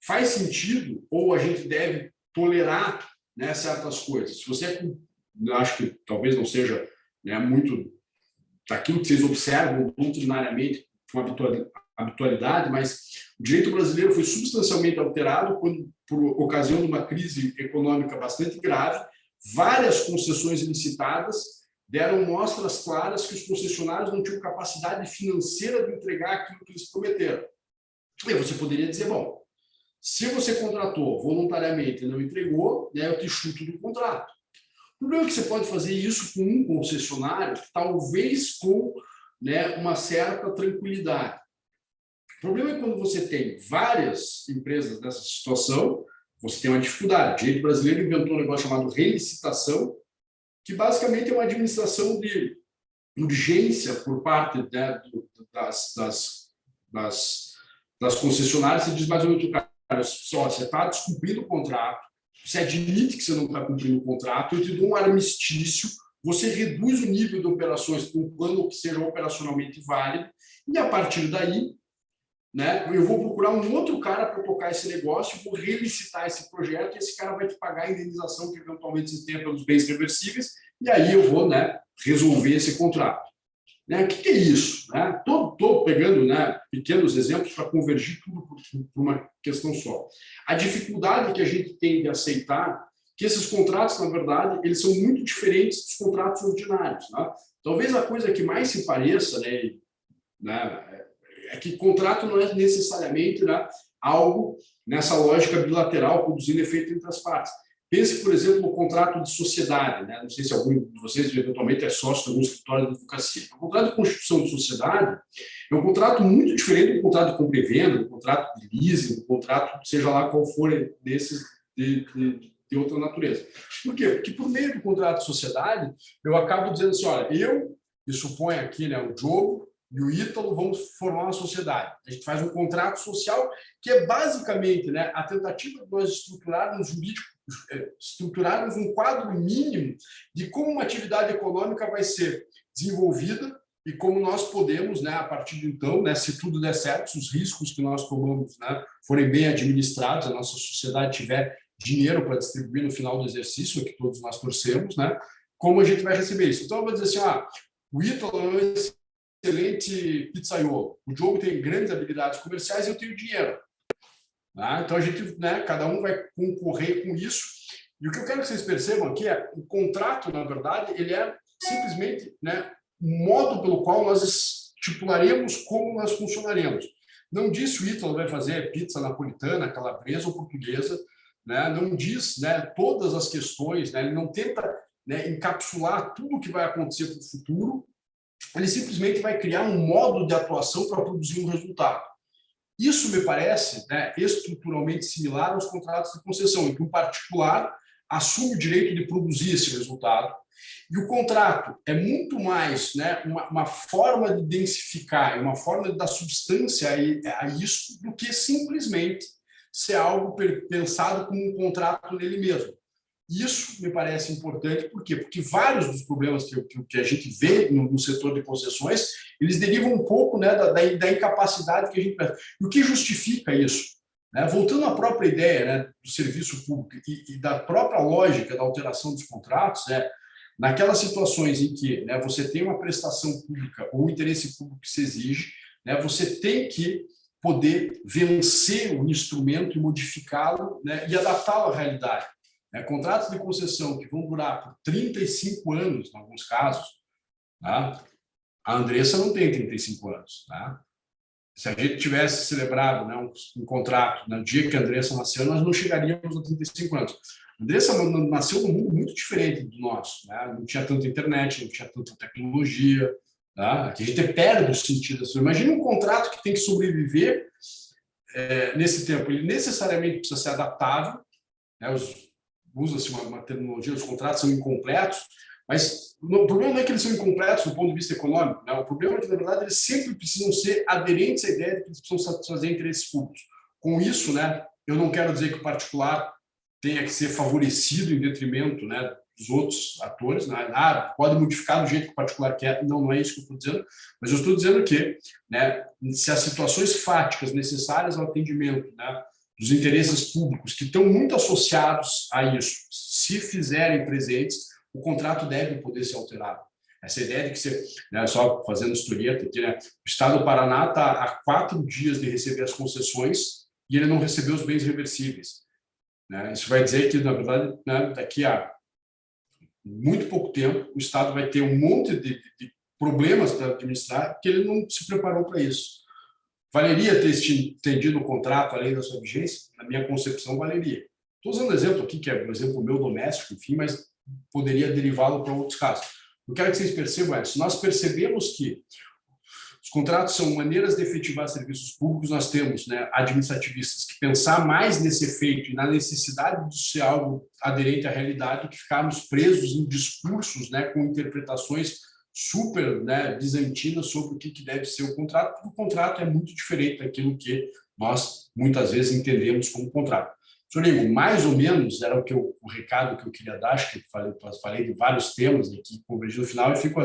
Faz sentido ou a gente deve tolerar, né, certas coisas? Se você, eu acho que talvez não seja, né, muito daquilo que vocês observam doutrinariamente com habitualidade, mas o direito brasileiro foi substancialmente alterado quando, por ocasião de uma crise econômica bastante grave, várias concessões ilicitadas deram mostras claras que os concessionários não tinham capacidade financeira de entregar aquilo que eles prometeram. E você poderia dizer, bom, se você contratou voluntariamente e não entregou, né, eu te chuto do contrato. O problema é que você pode fazer isso com um concessionário, talvez com, né, uma certa tranquilidade. O problema é quando você tem várias empresas nessa situação, você tem uma dificuldade. O direito brasileiro inventou um negócio chamado relicitação, que basicamente é uma administração de urgência por parte, né, das concessionárias. Você diz mais ou menos, cara, só, você está descumprindo o contrato, você admite que você não está cumprindo o contrato, eu te dou um armistício, você reduz o nível de operações para um plano que seja operacionalmente válido, e a partir daí, né, eu vou procurar um outro cara para tocar esse negócio, vou relicitar esse projeto, e esse cara vai te pagar a indenização que eventualmente você tenha pelos bens reversíveis, e aí eu vou, né, resolver esse contrato. Né, o que é isso? Estou pegando, né, pequenos exemplos para convergir tudo por uma questão só. A dificuldade que a gente tem de aceitar que esses contratos, na verdade, eles são muito diferentes dos contratos ordinários. Né? Talvez a coisa que mais se pareça, né, é que contrato não é necessariamente, né, algo nessa lógica bilateral produzindo efeito entre as partes. Pense, por exemplo, no contrato de sociedade. Né? Não sei se algum de vocês, eventualmente, é sócio de algum escritório de advocacia. O contrato de constituição de sociedade é um contrato muito diferente do contrato de compra e venda, do contrato de leasing, do contrato, seja lá qual for desses de outra natureza. Por quê? Porque, por meio do contrato de sociedade, eu acabo dizendo assim, olha, eu, e suponho aqui, né, o Diogo e o Ítalo, vamos formar uma sociedade. A gente faz um contrato social que é basicamente, né, a tentativa de nós estruturarmos um quadro mínimo de como uma atividade econômica vai ser desenvolvida e como nós podemos, né, a partir de então, né, se tudo der certo, se os riscos que nós tomamos, né, forem bem administrados, a nossa sociedade tiver dinheiro para distribuir no final do exercício, que todos nós torcemos, né, como a gente vai receber isso. Então, eu vou dizer assim, o Ítalo é um excelente pizzaiolo, o Diogo tem grandes habilidades comerciais e eu tenho dinheiro. Então, a gente, né, cada um vai concorrer com isso. E o que eu quero que vocês percebam aqui é o contrato, na verdade, ele é simplesmente, né, o modo pelo qual nós estipularemos como nós funcionaremos. Não diz se o Ítalo vai fazer pizza napolitana, calabresa ou portuguesa, né? Não diz, né, todas as questões, né? Ele não tenta, né, encapsular tudo o que vai acontecer para o futuro, ele simplesmente vai criar um modo de atuação para produzir um resultado. Isso me parece, né, estruturalmente similar aos contratos de concessão, em que um particular assume o direito de produzir esse resultado. E o contrato é muito mais, né, uma forma de densificar, uma forma de dar substância a isso, do que simplesmente ser algo pensado como um contrato nele mesmo. Isso me parece importante, por quê? Porque vários dos problemas que a gente vê no setor de concessões, eles derivam um pouco, né, da incapacidade que a gente pensa. E o que justifica isso? Né? Voltando à própria ideia, né, do serviço público e da própria lógica da alteração dos contratos, né, naquelas situações em que, né, você tem uma prestação pública ou interesse público que se exige, né, você tem que poder vencer o instrumento e modificá-lo, né, e adaptá-lo à realidade. Contratos de concessão que vão durar por 35 anos, em alguns casos, tá? A Andressa não tem 35 anos. Tá? Se a gente tivesse celebrado, né, um contrato no dia que a Andressa nasceu, nós não chegaríamos a 35 anos. A Andressa nasceu num mundo muito diferente do nosso. Né? Não tinha tanta internet, não tinha tanta tecnologia. Tá? Aqui a gente perde o sentido. Imagina um contrato que tem que sobreviver nesse tempo. Ele necessariamente precisa ser adaptável. Né? Usa-se uma terminologia, os contratos são incompletos, mas o problema não é que eles são incompletos do ponto de vista econômico, né? O problema é que, na verdade, eles sempre precisam ser aderentes à ideia de que eles precisam satisfazer interesses públicos. Com isso, né, eu não quero dizer que o particular tenha que ser favorecido em detrimento, né, dos outros atores, né? Pode modificar do jeito que o particular quer, não é isso que eu estou dizendo, mas eu estou dizendo que, né, se as situações fáticas necessárias ao atendimento, né, dos interesses públicos que estão muito associados a isso, se fizerem presentes, o contrato deve poder ser alterado. Essa ideia de que você, né, só fazendo historieta aqui, né, o Estado do Paraná está há 4 dias de receber as concessões e ele não recebeu os bens reversíveis. Né? Isso vai dizer que, na verdade, né, daqui a muito pouco tempo, o Estado vai ter um monte de problemas para administrar que ele não se preparou para isso. Valeria ter estendido o contrato além da sua vigência? Na minha concepção, valeria. Estou usando exemplo aqui, que é um exemplo meu doméstico, enfim, mas poderia derivá-lo para outros casos. Eu quero que vocês percebam é, se nós percebemos que os contratos são maneiras de efetivar serviços públicos, nós temos, né, administrativistas que pensar mais nesse efeito e na necessidade de ser algo aderente à realidade do que ficarmos presos em discursos, né, com interpretações super, né, bizantinas sobre o que deve ser o contrato, porque o contrato é muito diferente daquilo que nós muitas vezes entendemos como contrato. Senhor Igor, mais ou menos era o recado que eu queria dar, acho que falei de vários temas aqui, convergi no final e fico,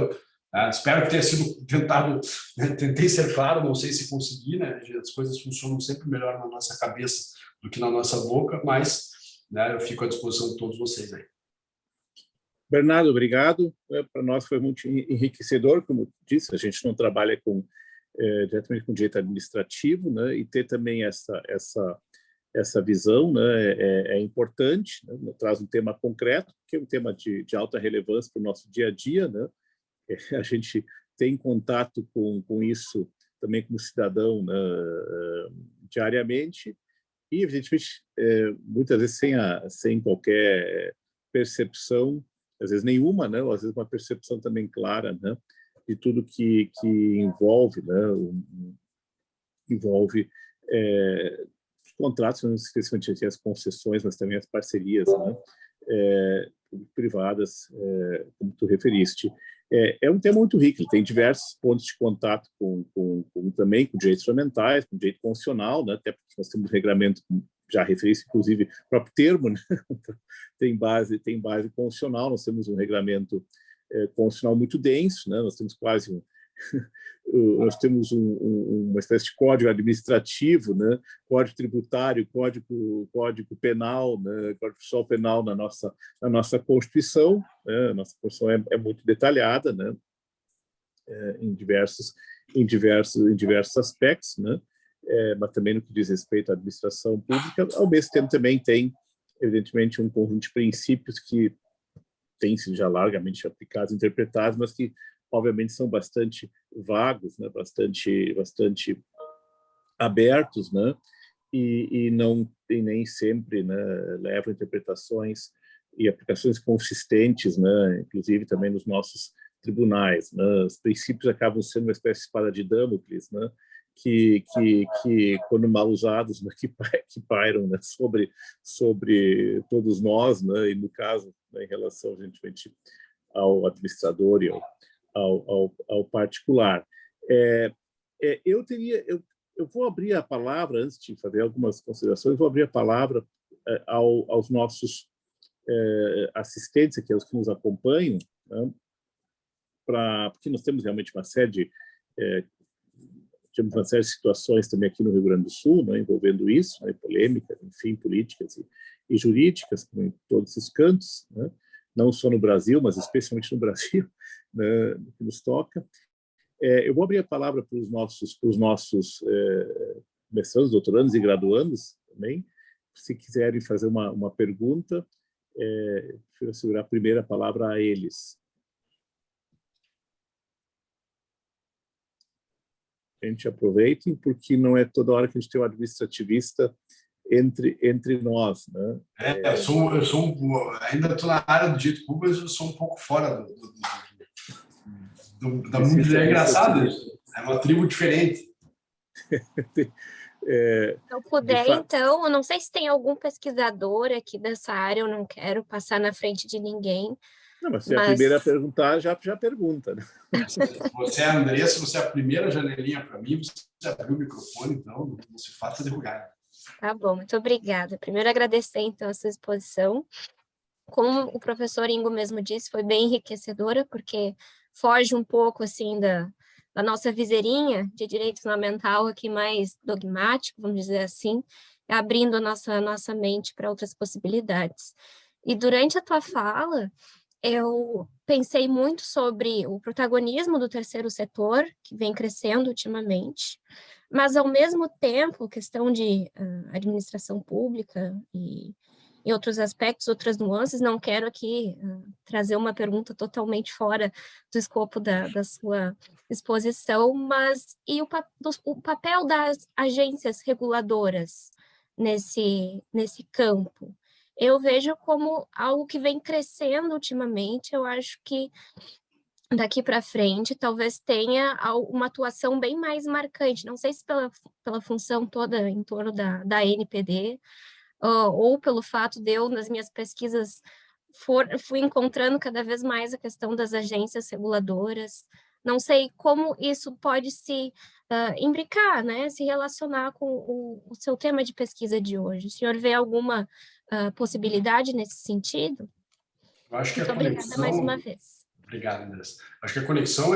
espero que tenha sido tentado, né, tentei ser claro, não sei se consegui, né, as coisas funcionam sempre melhor na nossa cabeça do que na nossa boca, mas, né, eu fico à disposição de todos vocês aí.
Bernardo, obrigado. Para nós foi muito enriquecedor, como disse, a gente não trabalha diretamente com direito administrativo, né, e ter também essa visão, né, é importante, né, traz um tema concreto, que é um tema de alta relevância para o nosso dia a dia, né, a gente tem contato com isso também como cidadão, né, diariamente, e, evidentemente, muitas vezes sem qualquer percepção, às vezes nenhuma, né, ou às vezes uma percepção também clara, né, de tudo que envolve, né, envolve os contratos, não especialmente as concessões, mas também as parcerias, né, privadas, como tu referiste. É um tema muito rico, ele tem diversos pontos de contato também com direitos fundamentais, com direito constitucional, né, até porque nós temos um regramento, já referi-se, inclusive, o próprio termo, né, tem base constitucional, nós temos um regramento constitucional muito denso, né, nós temos nós temos uma espécie de código administrativo, né, código tributário, código penal, né, código processual penal na nossa Constituição, né, a nossa Constituição é muito detalhada, né, em diversos aspectos, né, mas também no que diz respeito à administração pública, ao mesmo tempo também tem, evidentemente, um conjunto de princípios que têm sido já largamente aplicados, interpretados, mas que obviamente são bastante vagos, né? Bastante abertos, né? E nem sempre, né, levam interpretações e aplicações consistentes, né? Inclusive também nos nossos tribunais, né? Os princípios acabam sendo uma espécie de espada de Damocles, né? Que quando mal usados, né, que pairam, né, sobre todos nós, né, e no caso, né, em relação evidentemente ao administrador e ao particular. Eu vou abrir a palavra, antes de fazer algumas considerações, vou abrir a palavra aos nossos assistentes aqui, aos que nos acompanham, né, porque nós temos realmente uma série de situações também aqui no Rio Grande do Sul, né, envolvendo isso, né, polêmicas, enfim, políticas e jurídicas, como em todos os cantos, né, não só no Brasil, mas especialmente no Brasil, né, que nos toca. Eu vou abrir a palavra para os nossos mestrandos, doutorandos e graduandos também, se quiserem fazer uma pergunta, prefiro segurar a primeira palavra a eles. A gente aproveitem, porque não é toda hora que a gente tem um administrativista entre nós, né?
Ainda estou na área do direito público, mas eu sou um pouco fora da mulher. É engraçado isso. É uma tribo diferente.
Se eu puder, então, eu não sei se tem algum pesquisador aqui dessa área, eu não quero passar na frente de ninguém.
Não, mas se é a primeira a perguntar, já pergunta. Né?
Você é a Andressa, você é a primeira janelinha para mim, você abriu o microfone, então não se faça divulgar.
Tá bom, muito obrigada. Primeiro, agradecer, então, a sua exposição. Como o professor Ingo mesmo disse, foi bem enriquecedora, porque foge um pouco, assim, da nossa viseirinha de direito fundamental aqui mais dogmático, vamos dizer assim, abrindo a nossa mente para outras possibilidades. E durante a tua fala, eu pensei muito sobre o protagonismo do terceiro setor, que vem crescendo ultimamente, mas, ao mesmo tempo, questão de administração pública e outros aspectos, outras nuances, não quero aqui trazer uma pergunta totalmente fora do escopo da sua exposição, mas e o papel das agências reguladoras nesse campo? Eu vejo como algo que vem crescendo ultimamente. Eu acho que daqui para frente talvez tenha uma atuação bem mais marcante, não sei se pela função toda em torno da NPD, ou pelo fato de eu, nas minhas pesquisas, fui encontrando cada vez mais a questão das agências reguladoras. Não sei como isso pode se imbricar, né, se relacionar com o seu tema de pesquisa de hoje. O senhor vê alguma possibilidade nesse sentido?
Eu acho que
muito obrigada mais uma vez.
Obrigado, Andressa. Acho que a conexão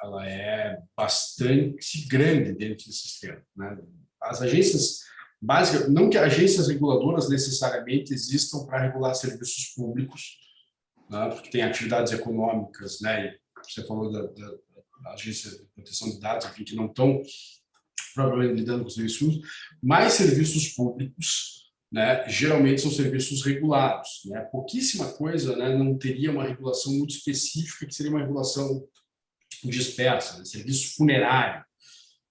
ela é bastante grande dentro do sistema, né? As agências básicas, não que agências reguladoras necessariamente existam para regular serviços públicos, né? Porque tem atividades econômicas, né? E você falou da agência de proteção de dados, enfim, que não estão propriamente lidando com serviços públicos, mas serviços públicos, né, geralmente são serviços regulados, né? Pouquíssima coisa, né, não teria uma regulação muito específica, que seria uma regulação dispersa, né? Serviço funerário,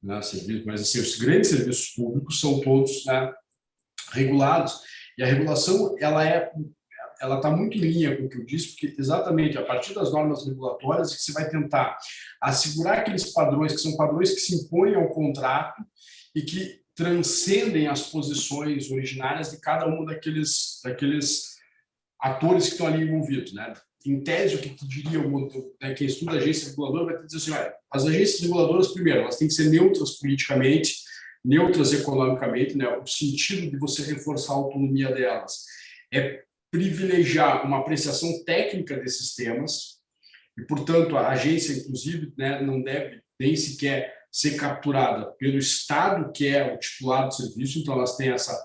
né? Mas assim, os grandes serviços públicos são todos, né, regulados, e a regulação ela está muito em linha com o que eu disse, porque exatamente a partir das normas regulatórias que você vai tentar assegurar aqueles padrões que são padrões que se impõem ao contrato e que transcendem as posições originárias de cada um daqueles atores que estão ali envolvidos, né? Em tese, o que te diria quem estuda agência reguladora vai te dizer assim, olha, as agências reguladoras, primeiro, elas têm que ser neutras politicamente, neutras economicamente, né? O sentido de você reforçar a autonomia delas é privilegiar uma apreciação técnica desses temas e, portanto, a agência, inclusive, né, não deve nem sequer ser capturada pelo Estado, que é o titular do serviço, então elas têm essa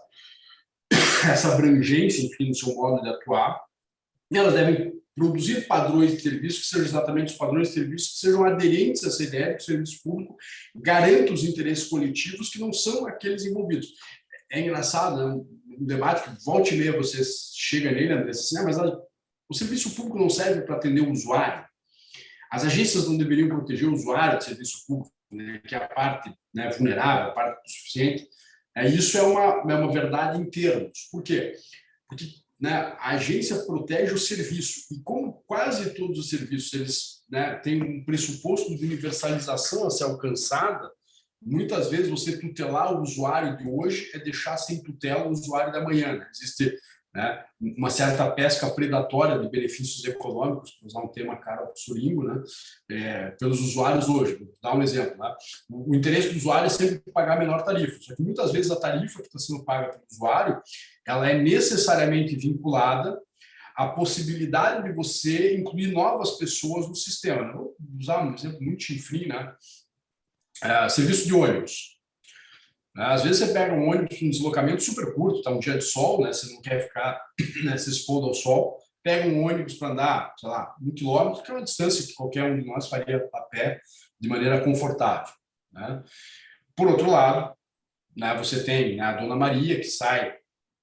abrangência, enfim, no seu modo de atuar, e elas devem produzir padrões de serviço que sejam exatamente os padrões de serviço que sejam aderentes à essa ideia que o serviço público garanta os interesses coletivos que não são aqueles envolvidos. É engraçado, né? Um debate que volta e meia você chega nele, André, assim, mas o serviço público não serve para atender o usuário. As agências não deveriam proteger o usuário de serviço público, né, que é a parte, né, vulnerável, a parte do suficiente. Isso é uma verdade em termos. Por quê? Porque, né, a agência protege o serviço. E como quase todos os serviços eles, né, têm um pressuposto de universalização a ser alcançada, muitas vezes você tutelar o usuário de hoje é deixar sem tutela o usuário da manhã. Né? Existe, né, uma certa pesca predatória de benefícios econômicos, para usar um tema caro ao professor Ingo, né, pelos usuários hoje. Vou dar um exemplo. Né? O interesse do usuário é sempre pagar a menor tarifa, só que muitas vezes a tarifa que está sendo paga pelo usuário ela é necessariamente vinculada à possibilidade de você incluir novas pessoas no sistema. Vou usar um exemplo muito chinfrim, né? Serviço de ônibus. Às vezes você pega um ônibus com um deslocamento super curto, está um dia de sol, né? Você não quer ficar, né, se expondo ao sol, pega um ônibus para andar, sei lá, 1 quilômetro, que é uma distância que qualquer um de nós faria a pé de maneira confortável. Né? Por outro lado, né, você tem, né, a Dona Maria, que sai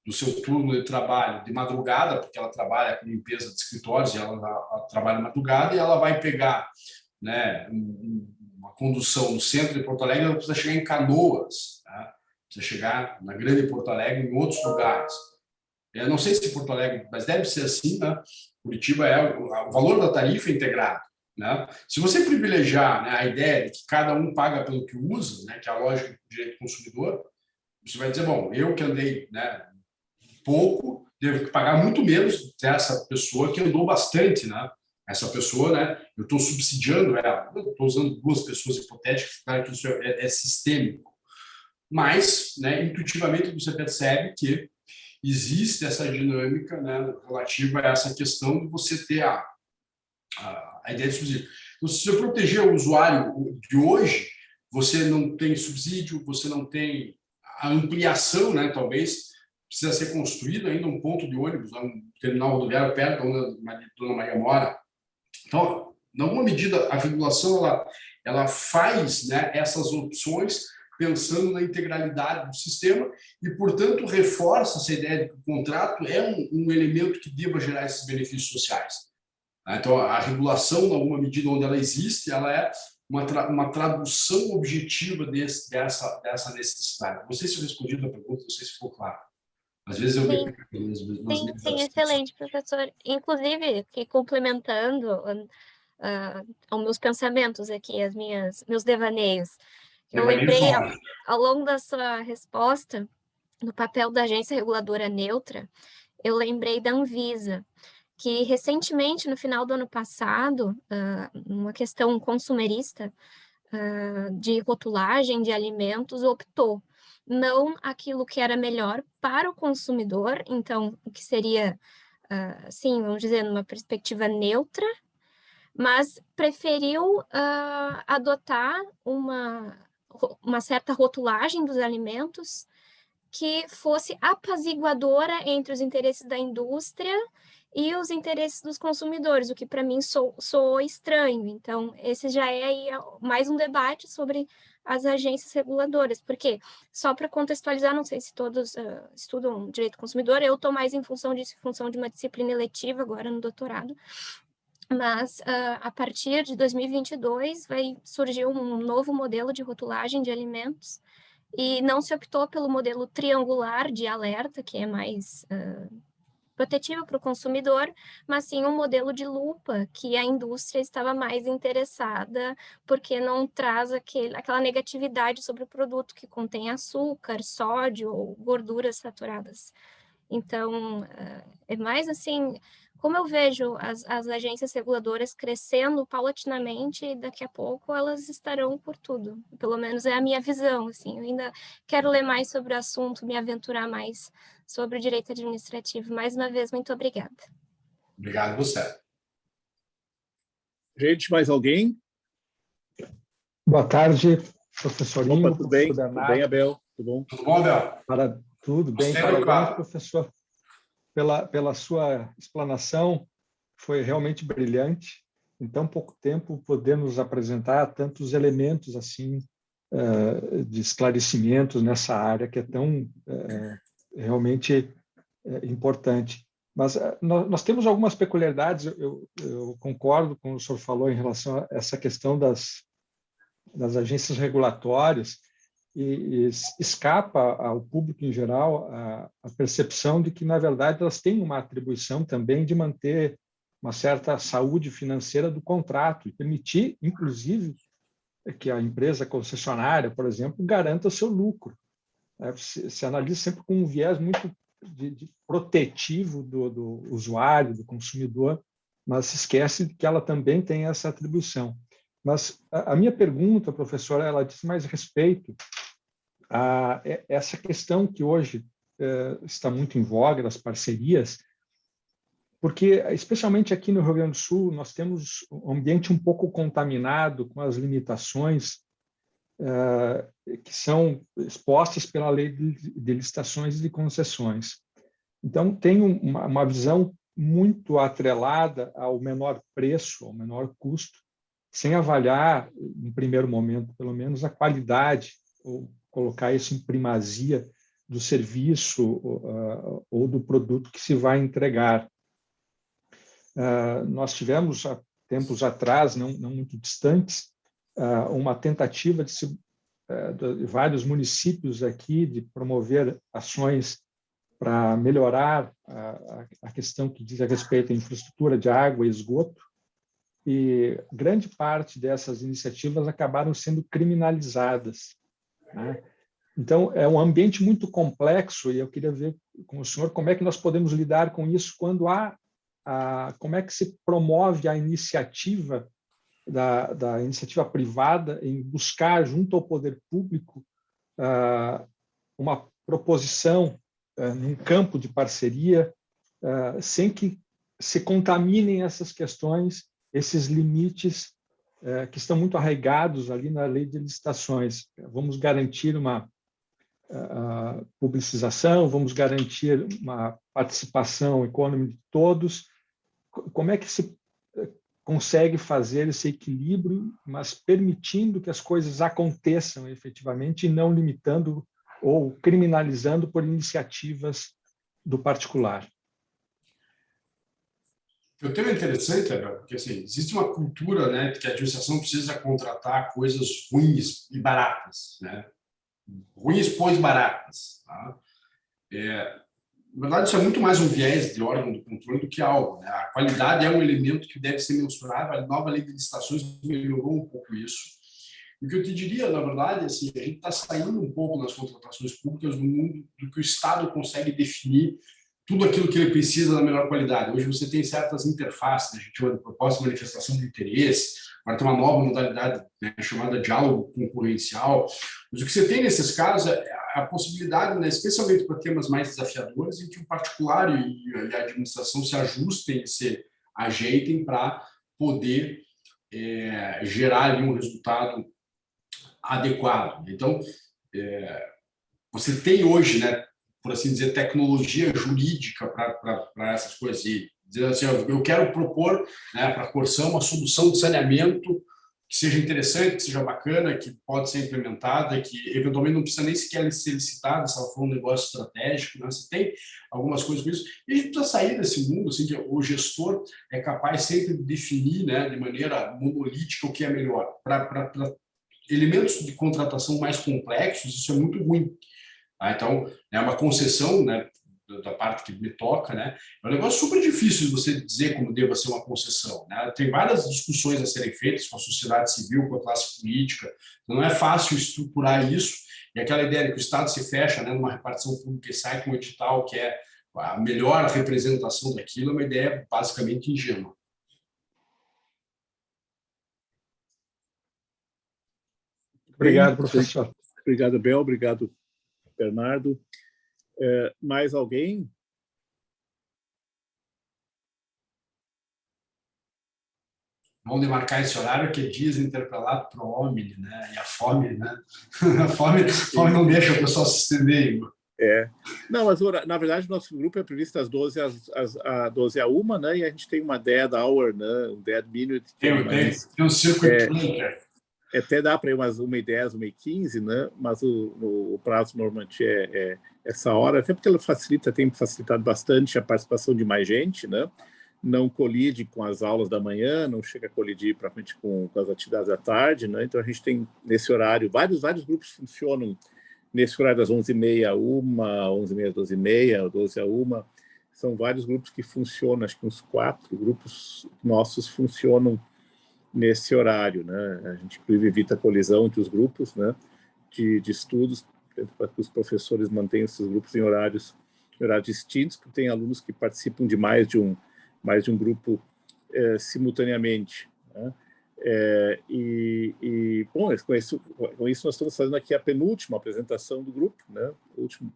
do seu turno de trabalho de madrugada, porque ela trabalha com limpeza de escritórios, e ela trabalha de madrugada, e ela vai pegar, né, uma condução no centro de Porto Alegre, ela precisa chegar em Canoas, né? Precisa chegar na grande Porto Alegre, em outros lugares. Eu não sei se Porto Alegre, mas deve ser assim, né? Curitiba o valor da tarifa é integrado. Né? Se você privilegiar, né, a ideia de que cada um paga pelo que usa, né, que é a lógica do direito do consumidor, você vai dizer, bom, eu que andei, né, pouco, devo pagar muito menos dessa pessoa que andou bastante, né? Essa pessoa, né? Eu estou subsidiando ela. Estou usando 2 pessoas hipotéticas, claro que isso é sistêmico. Mas, né, intuitivamente, você percebe que existe essa dinâmica, né, relativa a essa questão de você ter a ideia de subsídio. Então, se você proteger o usuário de hoje, você não tem subsídio, você não tem a ampliação, né, talvez, precisa ser construído ainda um ponto de ônibus, um terminal rodoviário perto de onde a Dona Maria mora. Então, em alguma medida, a regulação ela faz, né, essas opções pensando na integralidade do sistema e, portanto, reforça essa ideia de que o contrato é um elemento que deva gerar esses benefícios sociais. Então, a regulação, em alguma medida, onde ela existe, ela é uma tradução objetiva dessa necessidade. Não sei se eu respondi a pergunta, não sei se ficou claro. Às vezes eu me
Sim, sim, excelente, professor. Inclusive, fiquei complementando aos meus pensamentos aqui, meus devaneios. Eu lembrei, ao longo da sua resposta, no papel da agência reguladora neutra, eu lembrei da Anvisa, que recentemente, no final do ano passado, uma questão consumerista de rotulagem de alimentos, optou não aquilo que era melhor para o consumidor, então, o que seria, sim, vamos dizer, numa perspectiva neutra, mas preferiu adotar uma certa rotulagem dos alimentos que fosse apaziguadora entre os interesses da indústria e os interesses dos consumidores, o que para mim soou estranho. Então, esse já é aí mais um debate sobre as agências reguladoras, porque, só para contextualizar, não sei se todos estudam direito do consumidor, eu estou mais em função disso, em função de uma disciplina eletiva agora no doutorado, mas a partir de 2022 vai surgir um novo modelo de rotulagem de alimentos, e não se optou pelo modelo triangular de alerta, que é mais protetivo para o consumidor, mas sim um modelo de lupa, que a indústria estava mais interessada, porque não traz aquela negatividade sobre o produto que contém açúcar, sódio ou gorduras saturadas. Então, é mais assim, como eu vejo as agências reguladoras crescendo paulatinamente, e daqui a pouco elas estarão por tudo. Pelo menos é a minha visão, assim. Eu ainda quero ler mais sobre o assunto, me aventurar mais sobre o direito administrativo. Mais uma vez, muito obrigada.
Obrigado, você.
Gente, mais alguém?
Boa tarde, professor Ingo.
Opa, tudo bem? Tudo bem, Abel? Tudo bom?
Tudo bom, Abel?
Tudo bem, parabéns, professor, pela sua explanação. Foi realmente brilhante. Em tão pouco tempo, podemos apresentar tantos elementos assim de esclarecimentos nessa área que é tão realmente importante. Mas nós temos algumas peculiaridades, eu concordo com o que o senhor falou em relação a essa questão das agências regulatórias, e escapa ao público em geral a percepção de que, na verdade, elas têm uma atribuição também de manter uma certa saúde financeira do contrato e permitir, inclusive, que a empresa concessionária, por exemplo, garanta o seu lucro. Se analisa sempre com um viés muito de protetivo do usuário, do consumidor, mas se esquece de que ela também tem essa atribuição. Mas a minha pergunta, professora, ela diz mais respeito a essa questão que hoje está muito em voga, das parcerias, porque, especialmente aqui no Rio Grande do Sul, nós temos um ambiente um pouco contaminado com as limitações que são expostas pela lei de licitações e de concessões. Então, tem uma visão muito atrelada ao menor preço, ao menor custo, sem avaliar, em primeiro momento, pelo menos, a qualidade, ou colocar isso em primazia do serviço ou do produto que se vai entregar. Nós tivemos, há tempos atrás, não muito distantes, uma tentativa de vários municípios aqui de promover ações para melhorar a questão que diz a respeito à infraestrutura de água e esgoto, e grande parte dessas iniciativas acabaram sendo criminalizadas, né? Então, é um ambiente muito complexo e eu queria ver com o senhor como é que nós podemos lidar com isso quando como é que se promove a iniciativa da iniciativa privada em buscar, junto ao poder público, uma proposição num campo de parceria, sem que se contaminem essas questões, esses limites que estão muito arraigados ali na lei de licitações. Vamos garantir uma publicização, vamos garantir uma participação econômica de todos. Como é que se consegue fazer esse equilíbrio, mas permitindo que as coisas aconteçam efetivamente e não limitando ou criminalizando por iniciativas do particular?
O tema é interessante, Abel, porque assim, existe uma cultura, né, que a administração precisa contratar coisas ruins e baratas, né? Ruins, pois baratas. Tá? Na verdade, isso é muito mais um viés de órgão do controle do que algo, né? A qualidade é um elemento que deve ser mensurado. A nova lei de licitações melhorou um pouco isso. E o que eu te diria, na verdade, assim, a gente está saindo um pouco nas contratações públicas do mundo do que o Estado consegue definir tudo aquilo que ele precisa da melhor qualidade. Hoje você tem certas interfaces, a gente chama de proposta de manifestação de interesse, agora tem uma nova modalidade, né, chamada diálogo concorrencial. Mas o que você tem nesses casos é a possibilidade, né, especialmente para temas mais desafiadores, em que o particular e a administração se ajustem e se ajeitem para poder gerar ali um resultado adequado. Então, você tem hoje, né, por assim dizer, tecnologia jurídica para essas coisas. E dizer assim, eu quero propor, né, para a Corsã uma solução de saneamento que seja interessante, que seja bacana, que pode ser implementada, que eventualmente não precisa nem sequer ser licitada, se ela for um negócio estratégico, né? Você tem algumas coisas com isso. E a gente precisa sair desse mundo, assim, que o gestor é capaz sempre de definir, né, de maneira monolítica o que é melhor. Para elementos de contratação mais complexos, isso é muito ruim. Então, é uma concessão, né, da parte que me toca, né, é um negócio super difícil de você dizer como deva ser uma concessão, né? Tem várias discussões a serem feitas com a sociedade civil, com a classe política, então não é fácil estruturar isso, e aquela ideia de que o Estado se fecha, né, numa repartição pública e sai com um edital que é a melhor representação daquilo, é uma ideia basicamente ingênua.
Obrigado, professor.
Obrigado, Bel. Obrigado, Bernardo. Mais alguém?
Vamos demarcar esse horário que é dias interpelado pro homem, né? E a fome, né? A fome não deixa o pessoal se estender.
Não, mas na verdade nosso grupo é previsto às 12 à 1, né? E a gente tem uma dead hour, né? Um dead minute.
Tem um circuit breaker.
Até dá para ir umas 1h10, 1h15, né? Mas o prazo normalmente é essa hora, até porque ela tem facilitado bastante a participação de mais gente, né? Não colide com as aulas da manhã, não chega a colidir propriamente com as atividades da tarde, né? Então a gente tem nesse horário, vários grupos funcionam nesse horário das 11h30 a 1h, 11h30 às 12h30, 12 a 1h. São vários grupos que funcionam, acho que uns 4 grupos nossos funcionam nesse horário, né? A gente, inclusive, evita a colisão entre os grupos, né, de estudos, para que os professores mantenham esses grupos em horários distintos, porque tem alunos que participam de mais de um grupo simultaneamente, né? Bom, com isso nós estamos fazendo aqui a penúltima apresentação do grupo, né?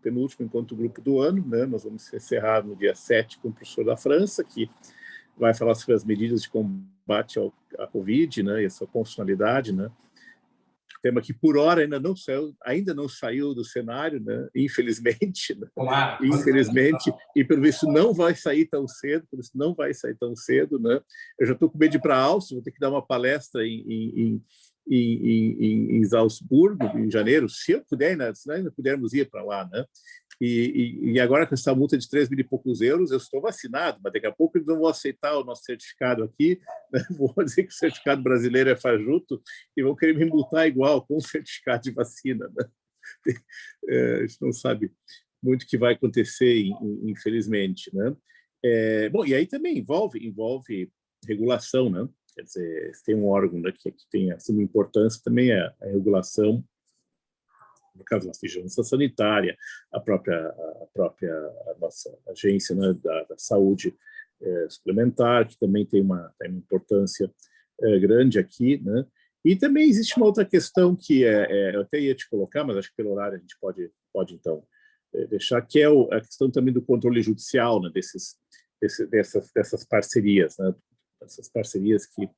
Penúltimo encontro do grupo do ano, né? Nós vamos encerrar no dia 7 com o professor da França, que vai falar sobre as medidas de combate à Covid, né, e a sua constitucionalidade, né? Tema que por hora ainda não saiu do cenário, né? Infelizmente, né? Infelizmente, e pelo visto não vai sair tão cedo, né? Eu já estou com medo de ir para a Áustria, vou ter que dar uma palestra em Salzburgo em janeiro, se eu puder, né? Se ainda pudermos ir para lá, né? E agora com essa multa de 3 mil e poucos euros, eu estou vacinado, mas daqui a pouco eles não vão aceitar o nosso certificado aqui, né? Vou dizer que o certificado brasileiro é fajuto e vão querer me multar igual com o certificado de vacina, né? A gente não sabe muito o que vai acontecer, infelizmente, né? Bom, e aí também envolve regulação, né? Quer dizer, tem um órgão que tem uma importância também, é a regulação, no caso da vigilância sanitária, a própria nossa agência, né, da saúde suplementar, que também tem uma importância grande aqui, né? E também existe uma outra questão que eu até ia te colocar, mas acho que pelo horário a gente pode então deixar, que é a questão também do controle judicial, né, dessas parcerias, né? Essas parcerias que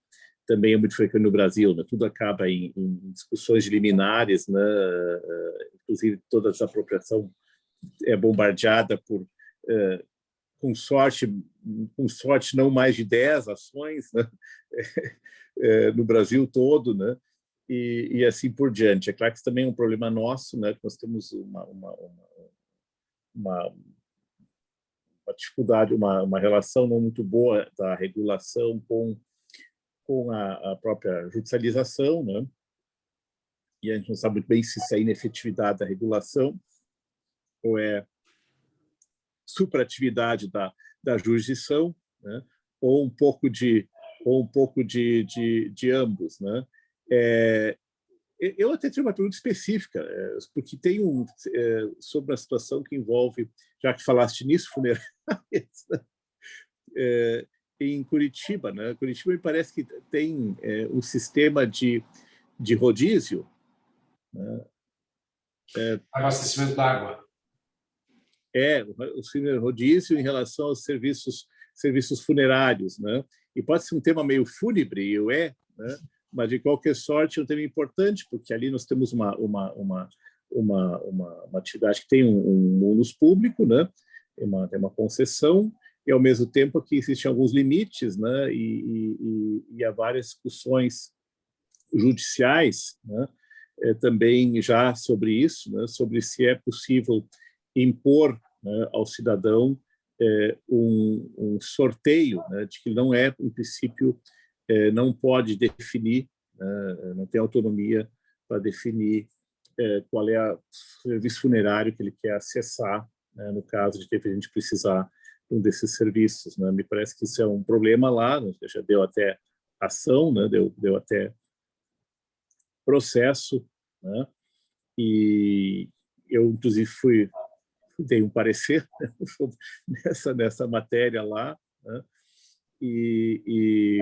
também é muito frequente no Brasil, né? Tudo acaba em discussões de liminares, né? Inclusive toda essa apropriação é bombardeada por, com sorte não mais de 10 ações, né? No Brasil todo, né? E assim por diante. É claro que isso também é um problema nosso, né? Nós temos uma dificuldade, uma relação não muito boa da regulação com a própria judicialização, né? E a gente não sabe muito bem se isso é inefetividade da regulação ou é superatividade da jurisdição, né? Ou um pouco de ambos, né? Eu até tenho uma pergunta específica, porque tem sobre a situação que envolve, já que falaste nisso, funerárias, em Curitiba, né? Curitiba me parece que tem um sistema de rodízio, né?
Abastecimento d'água.
O rodízio em relação aos serviços funerários, né? E pode ser um tema meio fúnebre, né? Mas de qualquer sorte é um tema importante, porque ali nós temos uma atividade que tem um ônus público, né? Tem uma concessão, e ao mesmo tempo que existem alguns limites, né? E há várias discussões judiciais, né? Também já sobre isso, né? Sobre se é possível impor, né, ao cidadão um sorteio, né? De que não é, em princípio, não pode definir, não tem autonomia para definir qual é o serviço funerário que ele quer acessar, né, no caso de ter a gente precisar de um desses serviços, né? Me parece que isso é um problema lá, né? Já deu até ação, né? Deu até processo, né? E eu, inclusive, dei um parecer, né, nessa matéria lá, né? E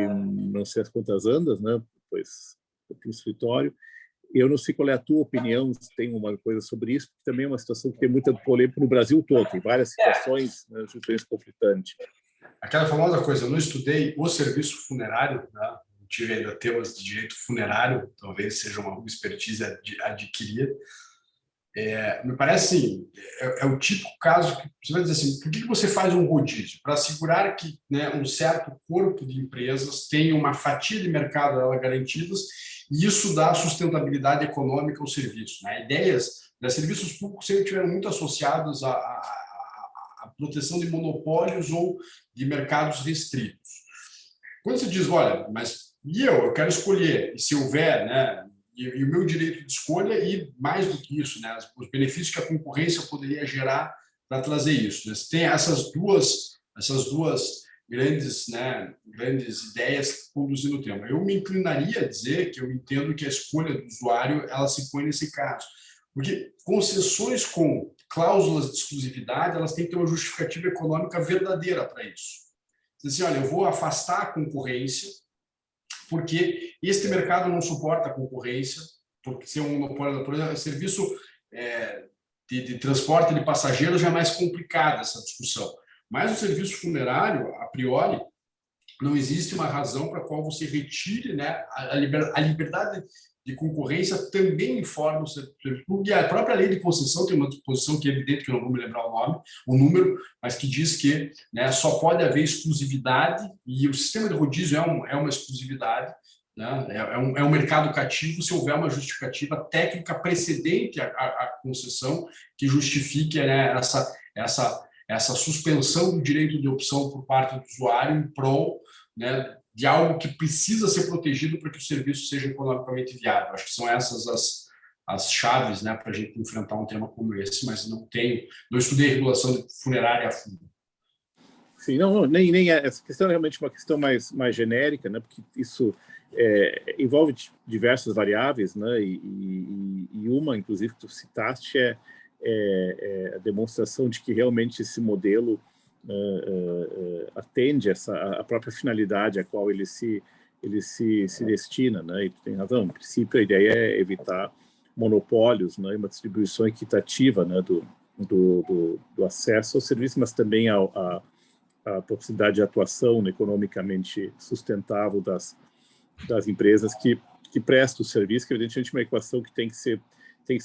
não sei as quantas andas, né? Depois aqui no escritório. Eu não sei qual é a tua opinião, se tem uma coisa sobre isso, porque também é uma situação que tem muita polêmica no Brasil todo, tem várias situações, né, conflitantes.
Aquela famosa coisa, eu não estudei o serviço funerário, né? Não tive ainda temas de direito funerário, talvez seja uma expertise adquirida. Me parece assim, é o típico caso que você vai dizer assim, por que você faz um rodízio? Para assegurar que, né, um certo corpo de empresas tenha uma fatia de mercado garantidas e isso dá sustentabilidade econômica ao serviço, né? Ideias, né? Serviços públicos sempre tiveram muito associados à proteção de monopólios ou de mercados restritos. Quando você diz, olha, mas eu quero escolher, e se houver, né, e o meu direito de escolha, e mais do que isso, né, os benefícios que a concorrência poderia gerar para trazer isso. Né? Você tem essas duas grandes ideias conduzindo o tema. Eu me inclinaria a dizer que eu entendo que a escolha do usuário ela se põe nesse caso. Porque concessões com cláusulas de exclusividade, elas têm que ter uma justificativa econômica verdadeira para isso. Assim, olha, eu vou afastar a concorrência porque este mercado não suporta a concorrência, porque ser um monopólio, por exemplo, serviço de transporte de passageiros já é mais complicada essa discussão. Mas o serviço funerário, a priori, não existe uma razão para a qual você retire, né, a liberdade de concorrência também informa o serviço público. E a própria lei de concessão tem uma disposição que é evidente, que eu não vou me lembrar o número, mas que diz que, né, só pode haver exclusividade, e o sistema de rodízio é uma exclusividade, né, é um mercado cativo se houver uma justificativa técnica precedente à concessão que justifique, né, essa suspensão do direito de opção por parte do usuário em prol, né, de algo que precisa ser protegido para que o serviço seja economicamente viável. Acho que são essas as chaves, né, para a gente enfrentar um tema como esse, mas não estudei regulação funerária a fundo.
Sim, não, nem essa questão é realmente uma questão mais genérica, né, porque isso envolve diversas variáveis, né, e uma, inclusive, que tu citaste é a demonstração de que realmente esse modelo atende a própria finalidade a qual ele se destina, né? E tu tem razão. No princípio, a ideia é evitar monopólios, né? E uma distribuição equitativa, né? do acesso ao serviço, mas também a possibilidade de atuação, né, economicamente sustentável das empresas que prestam o serviço, que evidentemente é uma equação que tem que ser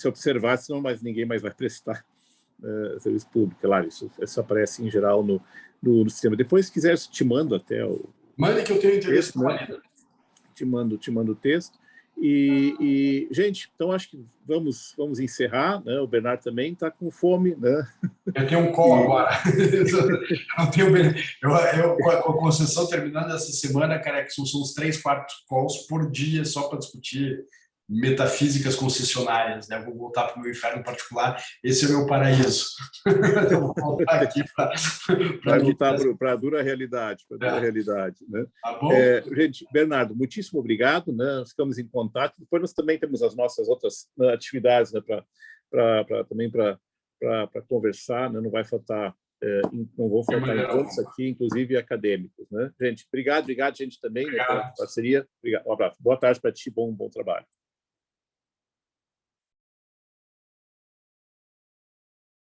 observada, senão ninguém mais vai prestar serviço público. Claro, isso aparece em geral no sistema. Depois, se quiser, te mando até o...
Mande que eu tenho interesse
texto, né? Te mando o texto. E, gente, então acho que vamos encerrar, né? O Bernardo também está com fome, né?
Eu tenho um call agora. Eu com a concessão terminando essa semana, cara, que são uns 3-4 calls por dia só para discutir metafísicas concessionárias, né? Eu vou voltar para o meu inferno particular. Esse é o meu paraíso. Eu vou voltar aqui
para voltar para a dura realidade, né?
Tá bom?
Gente, Bernardo, muitíssimo obrigado, né? Ficamos em contato. Depois nós também temos as nossas outras atividades, né? Também para conversar, né? Não vai faltar, não vão faltar encontros aqui, inclusive acadêmicos, né? Gente, obrigado, gente, também, né, pela parceria. Obrigado, um abraço. Boa tarde para ti, bom trabalho.